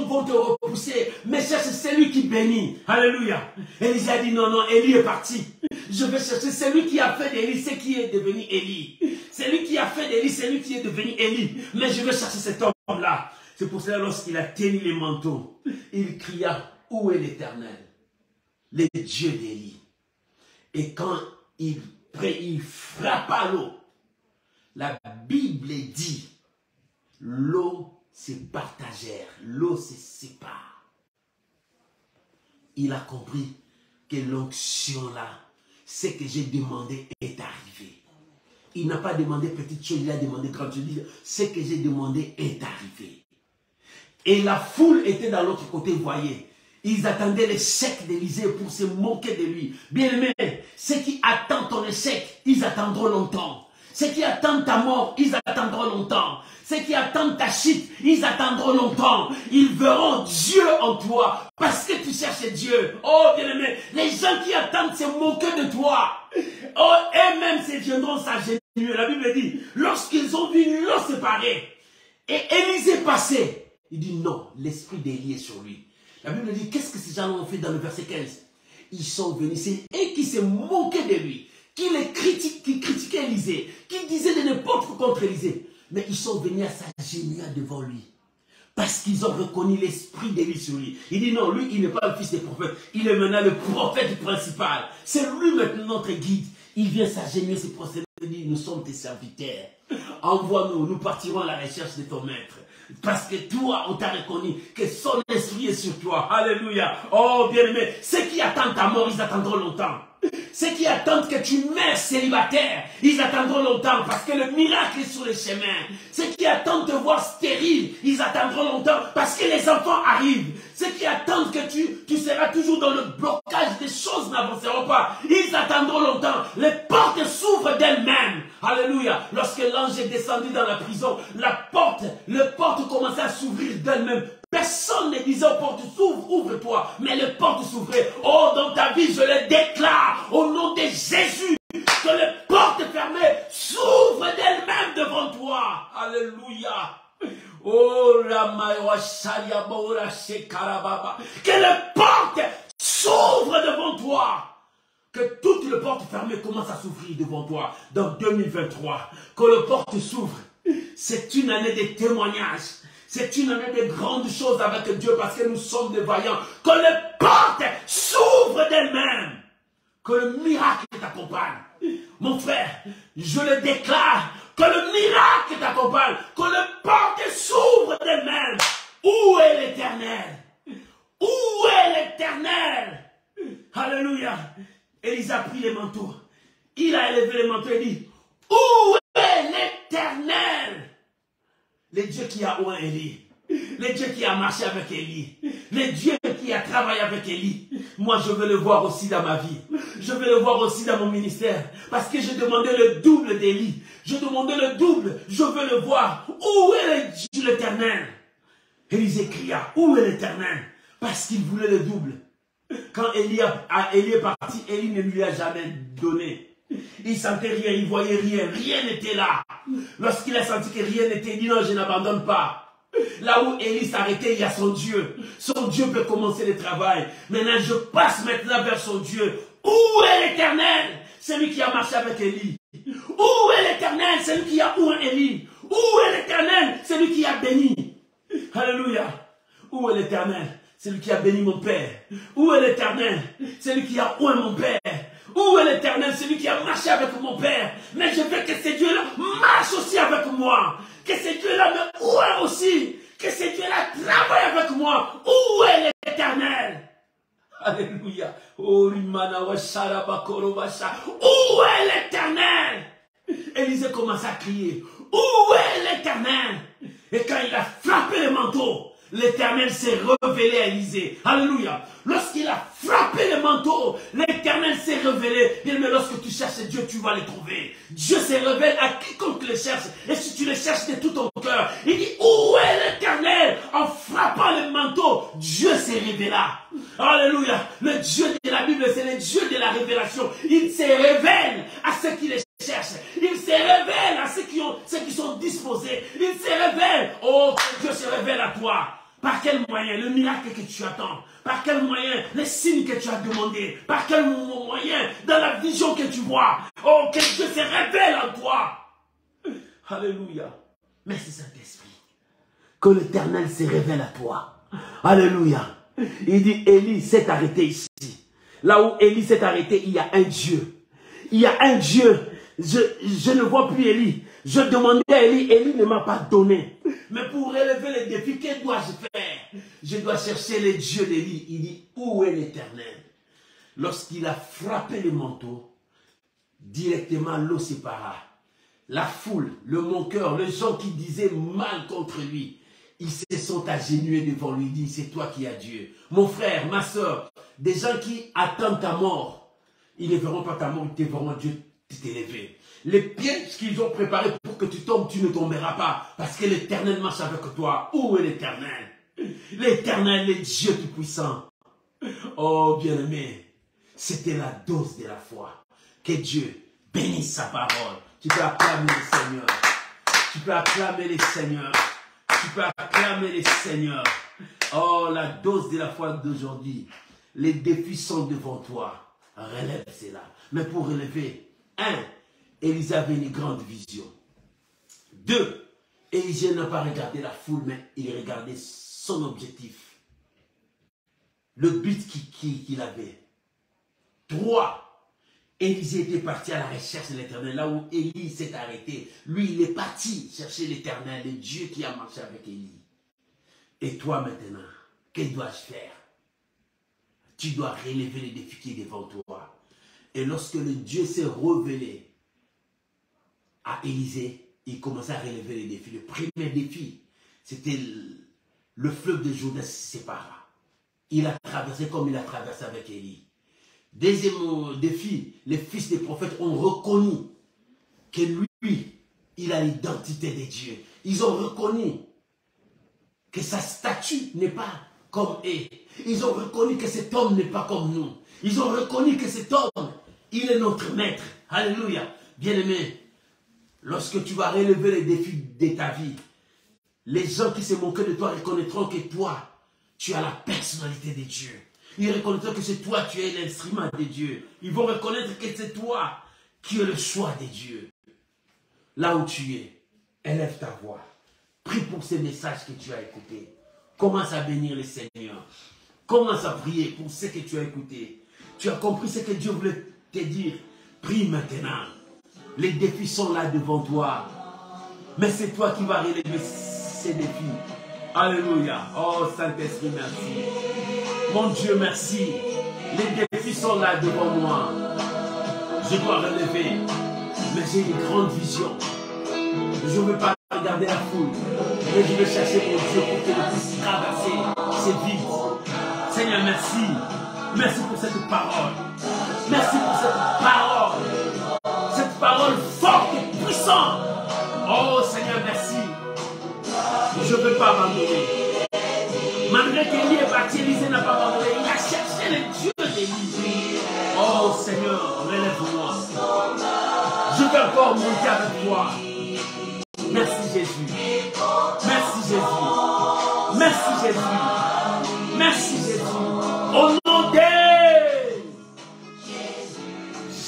vont te repousser, mais cherche celui qui bénit. Alléluia. Élisée a dit non, non, Élie est parti. Je vais chercher celui qui a fait d'Élie, ce qui est devenu Élie. Celui qui a fait d'Élie, celui qui est devenu Élie. Mais je vais chercher cet homme-là. C'est pour cela, lorsqu'il a tenu les manteaux, il cria, où est l'Éternel, le Dieu d'Élie? Et quand il frappa l'eau, la Bible dit, l'eau se partagèrent, l'eau se sépare. Il a compris que l'onction là, ce que j'ai demandé est arrivé. Il n'a pas demandé petite chose, il a demandé grande chose. Ce que j'ai demandé est arrivé. Et la foule était dans l'autre côté, vous voyez. Ils attendaient l'échec d'Élisée pour se moquer de lui. Bien aimé, ceux qui attendent ton échec, ils attendront longtemps. Ceux qui attendent ta mort, ils attendront longtemps. Ceux qui attendent ta chute, ils attendront longtemps. Ils verront Dieu en toi parce que tu cherches Dieu. Oh bien-aimé, les gens qui attendent se moquer de toi. Oh, eux-mêmes se viendront s'agenouiller. La Bible dit, lorsqu'ils ont vu l'eau séparée et Élisée passait, il dit non, l'esprit d'Élie est sur lui. La Bible dit, qu'est-ce que ces gens ont fait dans le verset 15? Ils sont venus, c'est eux qui se moquaient de lui, qui critiquaient Élisée, qui disaient de n'importe quoi contre Élisée. Mais ils sont venus à s'agenouiller devant lui. Parce qu'ils ont reconnu l'esprit d'Élie sur lui. Il dit non, lui, il n'est pas le fils des prophètes. Il est maintenant le prophète principal. C'est lui maintenant notre guide. Il vient s'agenouiller, se procéder. Il dit, nous sommes tes serviteurs. Envoie-nous, nous partirons à la recherche de ton maître. Parce que toi, on t'a reconnu que son esprit est sur toi. Alléluia. Oh, bien-aimé, ceux qui attendent ta mort, ils attendront longtemps. Ceux qui attendent que tu meurs célibataire, ils attendront longtemps parce que le miracle est sur le chemin. Ceux qui attendent te voir stérile, ils attendront longtemps parce que les enfants arrivent. Ceux qui attendent que tu seras toujours dans le blocage, des choses n'avanceront pas, ils attendront longtemps. Les portes s'ouvrent d'elles-mêmes. Alléluia. Lorsque l'ange est descendu dans la prison, les portes commençaient à s'ouvrir d'elles-mêmes. Personne ne disait aux portes, s'ouvre, ouvre-toi. Mais les portes s'ouvraient. Oh, dans ta vie, je le déclare au nom de Jésus, que les portes fermées s'ouvrent d'elles-mêmes devant toi. Alléluia. Oh, la maïwa shalia baura shekarababa. Que les portes s'ouvrent devant toi. Que toutes les portes fermées commencent à s'ouvrir devant toi. Dans 2023, que les portes s'ouvrent. C'est une année de témoignages. C'est une année de grandes choses avec Dieu parce que nous sommes des vaillants. Que les portes s'ouvrent d'elles-mêmes. Que le miracle t'accompagne. Mon frère, je le déclare. Que le miracle t'accompagne. Que les portes s'ouvrent d'elles-mêmes. Où est l'Éternel? Où est l'Éternel? Alléluia. Élisée a pris les manteaux. Il a élevé les manteaux et dit, où est l'Éternel? Le Dieu qui a oint Élie, le Dieu qui a marché avec Élie, le Dieu qui a travaillé avec Élie. Moi, je veux le voir aussi dans ma vie. Je veux le voir aussi dans mon ministère. Parce que j'ai demandé le double d'Élie. Je demandais le double. Je veux le voir. Où est l'Éternel? Élisée cria, où est l'Éternel? Parce qu'il voulait le double. Quand Élie est parti, Élie ne lui a jamais donné. Il sentait rien, il voyait rien, rien n'était là. Lorsqu'il a senti que rien n'était, il dit non, je n'abandonne pas. Là où Élie s'arrêtait, il y a son Dieu. Son Dieu peut commencer le travail. Maintenant, je passe maintenant vers son Dieu. Où est l'Éternel? Celui qui a marché avec Élie. Où est l'Éternel? Celui qui a oint Élie. Où est l'Éternel? Celui qui a béni. Alléluia. Où est l'Éternel? Celui qui a béni mon père. Où est l'Éternel? Celui qui a oint mon père. Où est l'Éternel, celui qui a marché avec mon Père? Mais je veux que ces dieux-là marchent aussi avec moi. Que ces dieux-là me ouent aussi. Que ces dieux-là travaillent avec moi. Où est l'Éternel? Alléluia. Où est l'Éternel? Élisée commence à crier. Où est l'Éternel? Et quand il a frappé le manteau, l'Éternel s'est révélé à Élisée. Alléluia. Lorsqu'il a frappé le manteau, l'Éternel s'est révélé. Mais lorsque tu cherches Dieu, tu vas le trouver. Dieu se révèle à quiconque le cherche. Et si tu le cherches de tout ton cœur, il dit, où est l'Éternel? En frappant le manteau, Dieu s'est révélé. Alléluia. Le Dieu de la Bible, c'est le Dieu de la révélation. Il se révèle à ceux qui le cherchent. Il se révèle à ceux qui sont disposés. Il se révèle. Oh, que Dieu se révèle à toi. Par quel moyen? Le miracle que tu attends. Par quel moyen? Les signes que tu as demandés. Par quel moyen? Dans la vision que tu vois. Oh, que Dieu se révèle en toi. Alléluia. Merci Saint-Esprit. Que l'Éternel se révèle à toi. Alléluia. Il dit, Élie s'est arrêté ici. Là où Élie s'est arrêté, il y a un Dieu. Il y a un Dieu. Je ne vois plus Élie. Je demandais à Élie, Élie ne m'a pas donné. Mais pour relever les défis, que dois-je faire? Je dois chercher le Dieu d'Élie. Il dit, où est l'Éternel? Lorsqu'il a frappé le manteau, directement l'eau sépara. La foule, le moqueur, les gens qui disaient mal contre lui, ils se sont agenouillés devant lui, dit, c'est toi qui as Dieu. Mon frère, ma soeur, des gens qui attendent ta mort, ils ne verront pas ta mort, ils te verront Dieu t'élever. Les pièges qu'ils ont préparés pour que tu tombes, tu ne tomberas pas. Parce que l'Éternel marche avec toi. Où est l'Éternel? L'Éternel est Dieu Tout-Puissant. Oh bien-aimé, c'était la dose de la foi. Que Dieu bénisse sa parole. Tu peux acclamer le Seigneur. Tu peux acclamer le Seigneur. Tu peux acclamer le Seigneur. Oh, la dose de la foi d'aujourd'hui. Les défis sont devant toi. Relève cela. Mais pour relever, 1. Élisée avait une grande vision. 2. Élisée n'a pas regardé la foule, mais il regardait son objectif. Le but qu'il avait. 3. Élisée était parti à la recherche de l'Éternel. Là où Élie s'est arrêté, lui, il est parti chercher l'Éternel, le Dieu qui a marché avec Élie. Et toi maintenant, que dois-je faire? Tu dois relever les défis qui sont devant toi. Et lorsque le Dieu s'est révélé à Élisée, il commençait à relever les défis. Le premier défi, c'était le fleuve de Jourdain se sépara. Il a traversé comme il a traversé avec Élie. Deuxième défi, les fils des prophètes ont reconnu que lui, il a l'identité de Dieu. Ils ont reconnu que sa statue n'est pas comme eux. Ils ont reconnu que cet homme n'est pas comme nous. Ils ont reconnu que cet homme, il est notre maître. Alléluia. Bien-aimé, lorsque tu vas relever les défis de ta vie, les gens qui se moquent de toi reconnaîtront que toi, tu as la personnalité de Dieu. Ils reconnaîtront que c'est toi, tu es l'instrument de Dieu. Ils vont reconnaître que c'est toi qui es le choix de Dieu. Là où tu es, élève ta voix. Prie pour ces messages que tu as écoutés. Commence à bénir le Seigneur. Commence à prier pour ce que tu as écouté. Tu as compris ce que Dieu voulait te dire. Prie maintenant. Les défis sont là devant toi. Mais c'est toi qui vas relever ces défis. Alléluia. Oh Saint-Esprit, merci. Mon Dieu, merci. Les défis sont là devant moi. Je dois relever. Mais j'ai une grande vision. Je ne veux pas regarder la foule. Mais je vais chercher mon Dieu pour que je puisse traverser ces vides. Seigneur, merci. Merci pour cette parole. Merci pour cette parole. Cette parole forte et puissante. Oh Seigneur, merci. Je ne veux pas abandonner. Malgré qu'Élie est parti, Élisée n'a pas abandonné. Il a cherché le Dieu d'Élie. Oh Seigneur, relève-moi. Je veux encore monter avec toi. Merci Jésus. Merci Jésus. Merci Jésus. Merci Jésus. Au nom de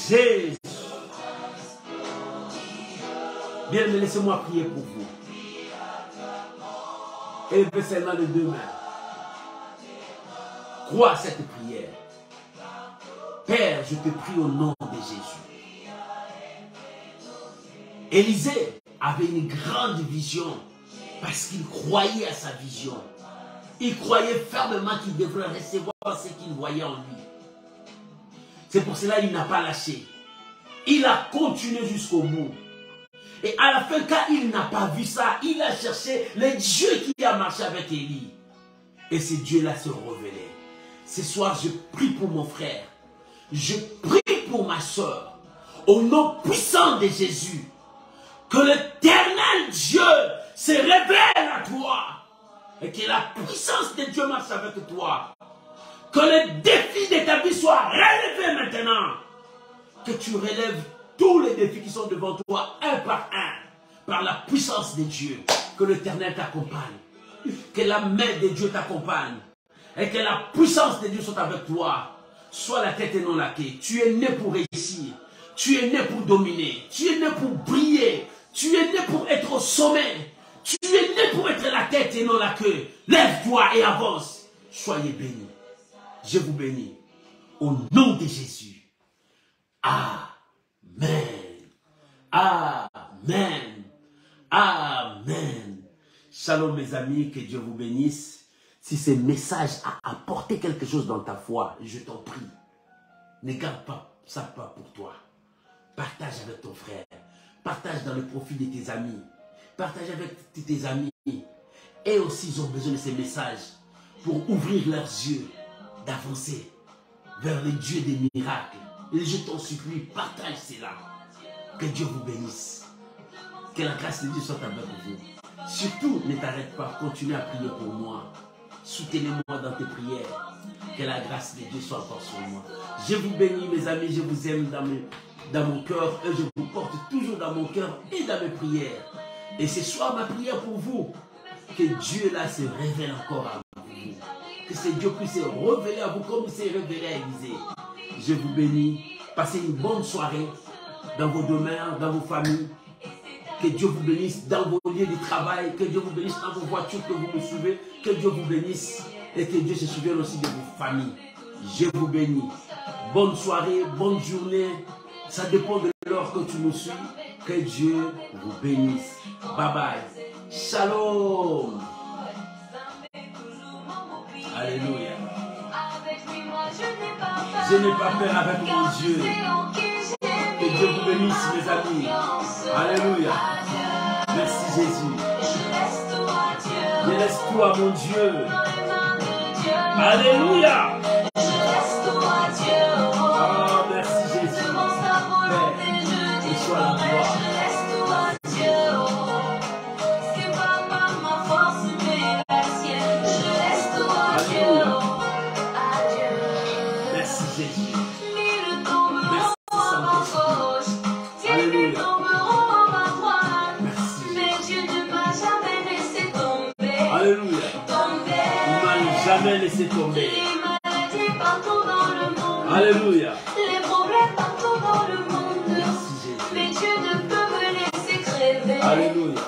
Jésus. Bien, mais laissez-moi prier pour vous. Élevez seulement les deux mains. Crois à cette prière. Père, je te prie au nom de Jésus. Élisée avait une grande vision parce qu'il croyait à sa vision. Il croyait fermement qu'il devrait recevoir ce qu'il voyait en lui. C'est pour cela qu'il n'a pas lâché. Il a continué jusqu'au bout. Et à la fin, quand il n'a pas vu ça, il a cherché le Dieu qui a marché avec Élie. Et ce Dieu-là se révélait. Ce soir, je prie pour mon frère. Je prie pour ma soeur. Au nom puissant de Jésus. Que l'éternel Dieu se révèle à toi. Et que la puissance de Dieu marche avec toi. Que les défis de ta vie soient relevés maintenant. Que tu relèves tous les défis qui sont devant toi, un par un. Par la puissance de Dieu. Que l'Éternel t'accompagne. Que la main de Dieu t'accompagne. Et que la puissance de Dieu soit avec toi. Sois la tête et non la queue. Tu es né pour réussir. Tu es né pour dominer. Tu es né pour briller. Tu es né pour être au sommet. Tu es né pour être la tête et non la queue. Lève-toi et avance. Soyez bénis. Je vous bénis. Au nom de Jésus. Amen. Amen. Amen. Shalom mes amis, que Dieu vous bénisse. Si ce message a apporté quelque chose dans ta foi, je t'en prie, ne garde pas ça pas pour toi. Partage avec ton frère. Partage dans le profit de tes amis. Partage avec tes amis. Et aussi, ils ont besoin de ces messages pour ouvrir leurs yeux, d'avancer vers le Dieu des miracles. Et je t'en supplie, partage cela. Que Dieu vous bénisse. Que la grâce de Dieu soit avec vous. Surtout, ne t'arrête pas. Continue à prier pour moi. Soutenez-moi dans tes prières. Que la grâce de Dieu soit encore sur moi. Je vous bénis, mes amis. Je vous aime dans mon cœur. Et je vous porte toujours dans mon cœur et dans mes prières. Et ce soir, ma prière pour vous. Que Dieu là se révèle encore à vous. Que ce Dieu puisse se révéler à vous comme il s'est révélé à Élisée. Je vous bénis. Passez une bonne soirée dans vos demeures, dans vos familles. Que Dieu vous bénisse dans vos lieux de travail. Que Dieu vous bénisse dans vos voitures que vous me suivez. Que Dieu vous bénisse. Et que Dieu se souvienne aussi de vos familles. Je vous bénis. Bonne soirée, bonne journée. Ça dépend de l'heure que tu me suis. Que Dieu vous bénisse. Bye bye. Shalom. Alléluia. Je n'ai pas peur avec mon Dieu. Que Dieu vous bénisse, mes amis. Alléluia. Merci Jésus. Je laisse tout à mon Dieu. Alléluia. Ah, merci Jésus. Père, que soit la gloire. Merci Jésus. Merci Saint-Esprit. Alléluia. Alléluia. Il m'a jamais laissé tomber. Alléluia. Les problèmes partout dans le monde. Merci Jésus. Mais Dieu ne peut me laisser crever. Alléluia.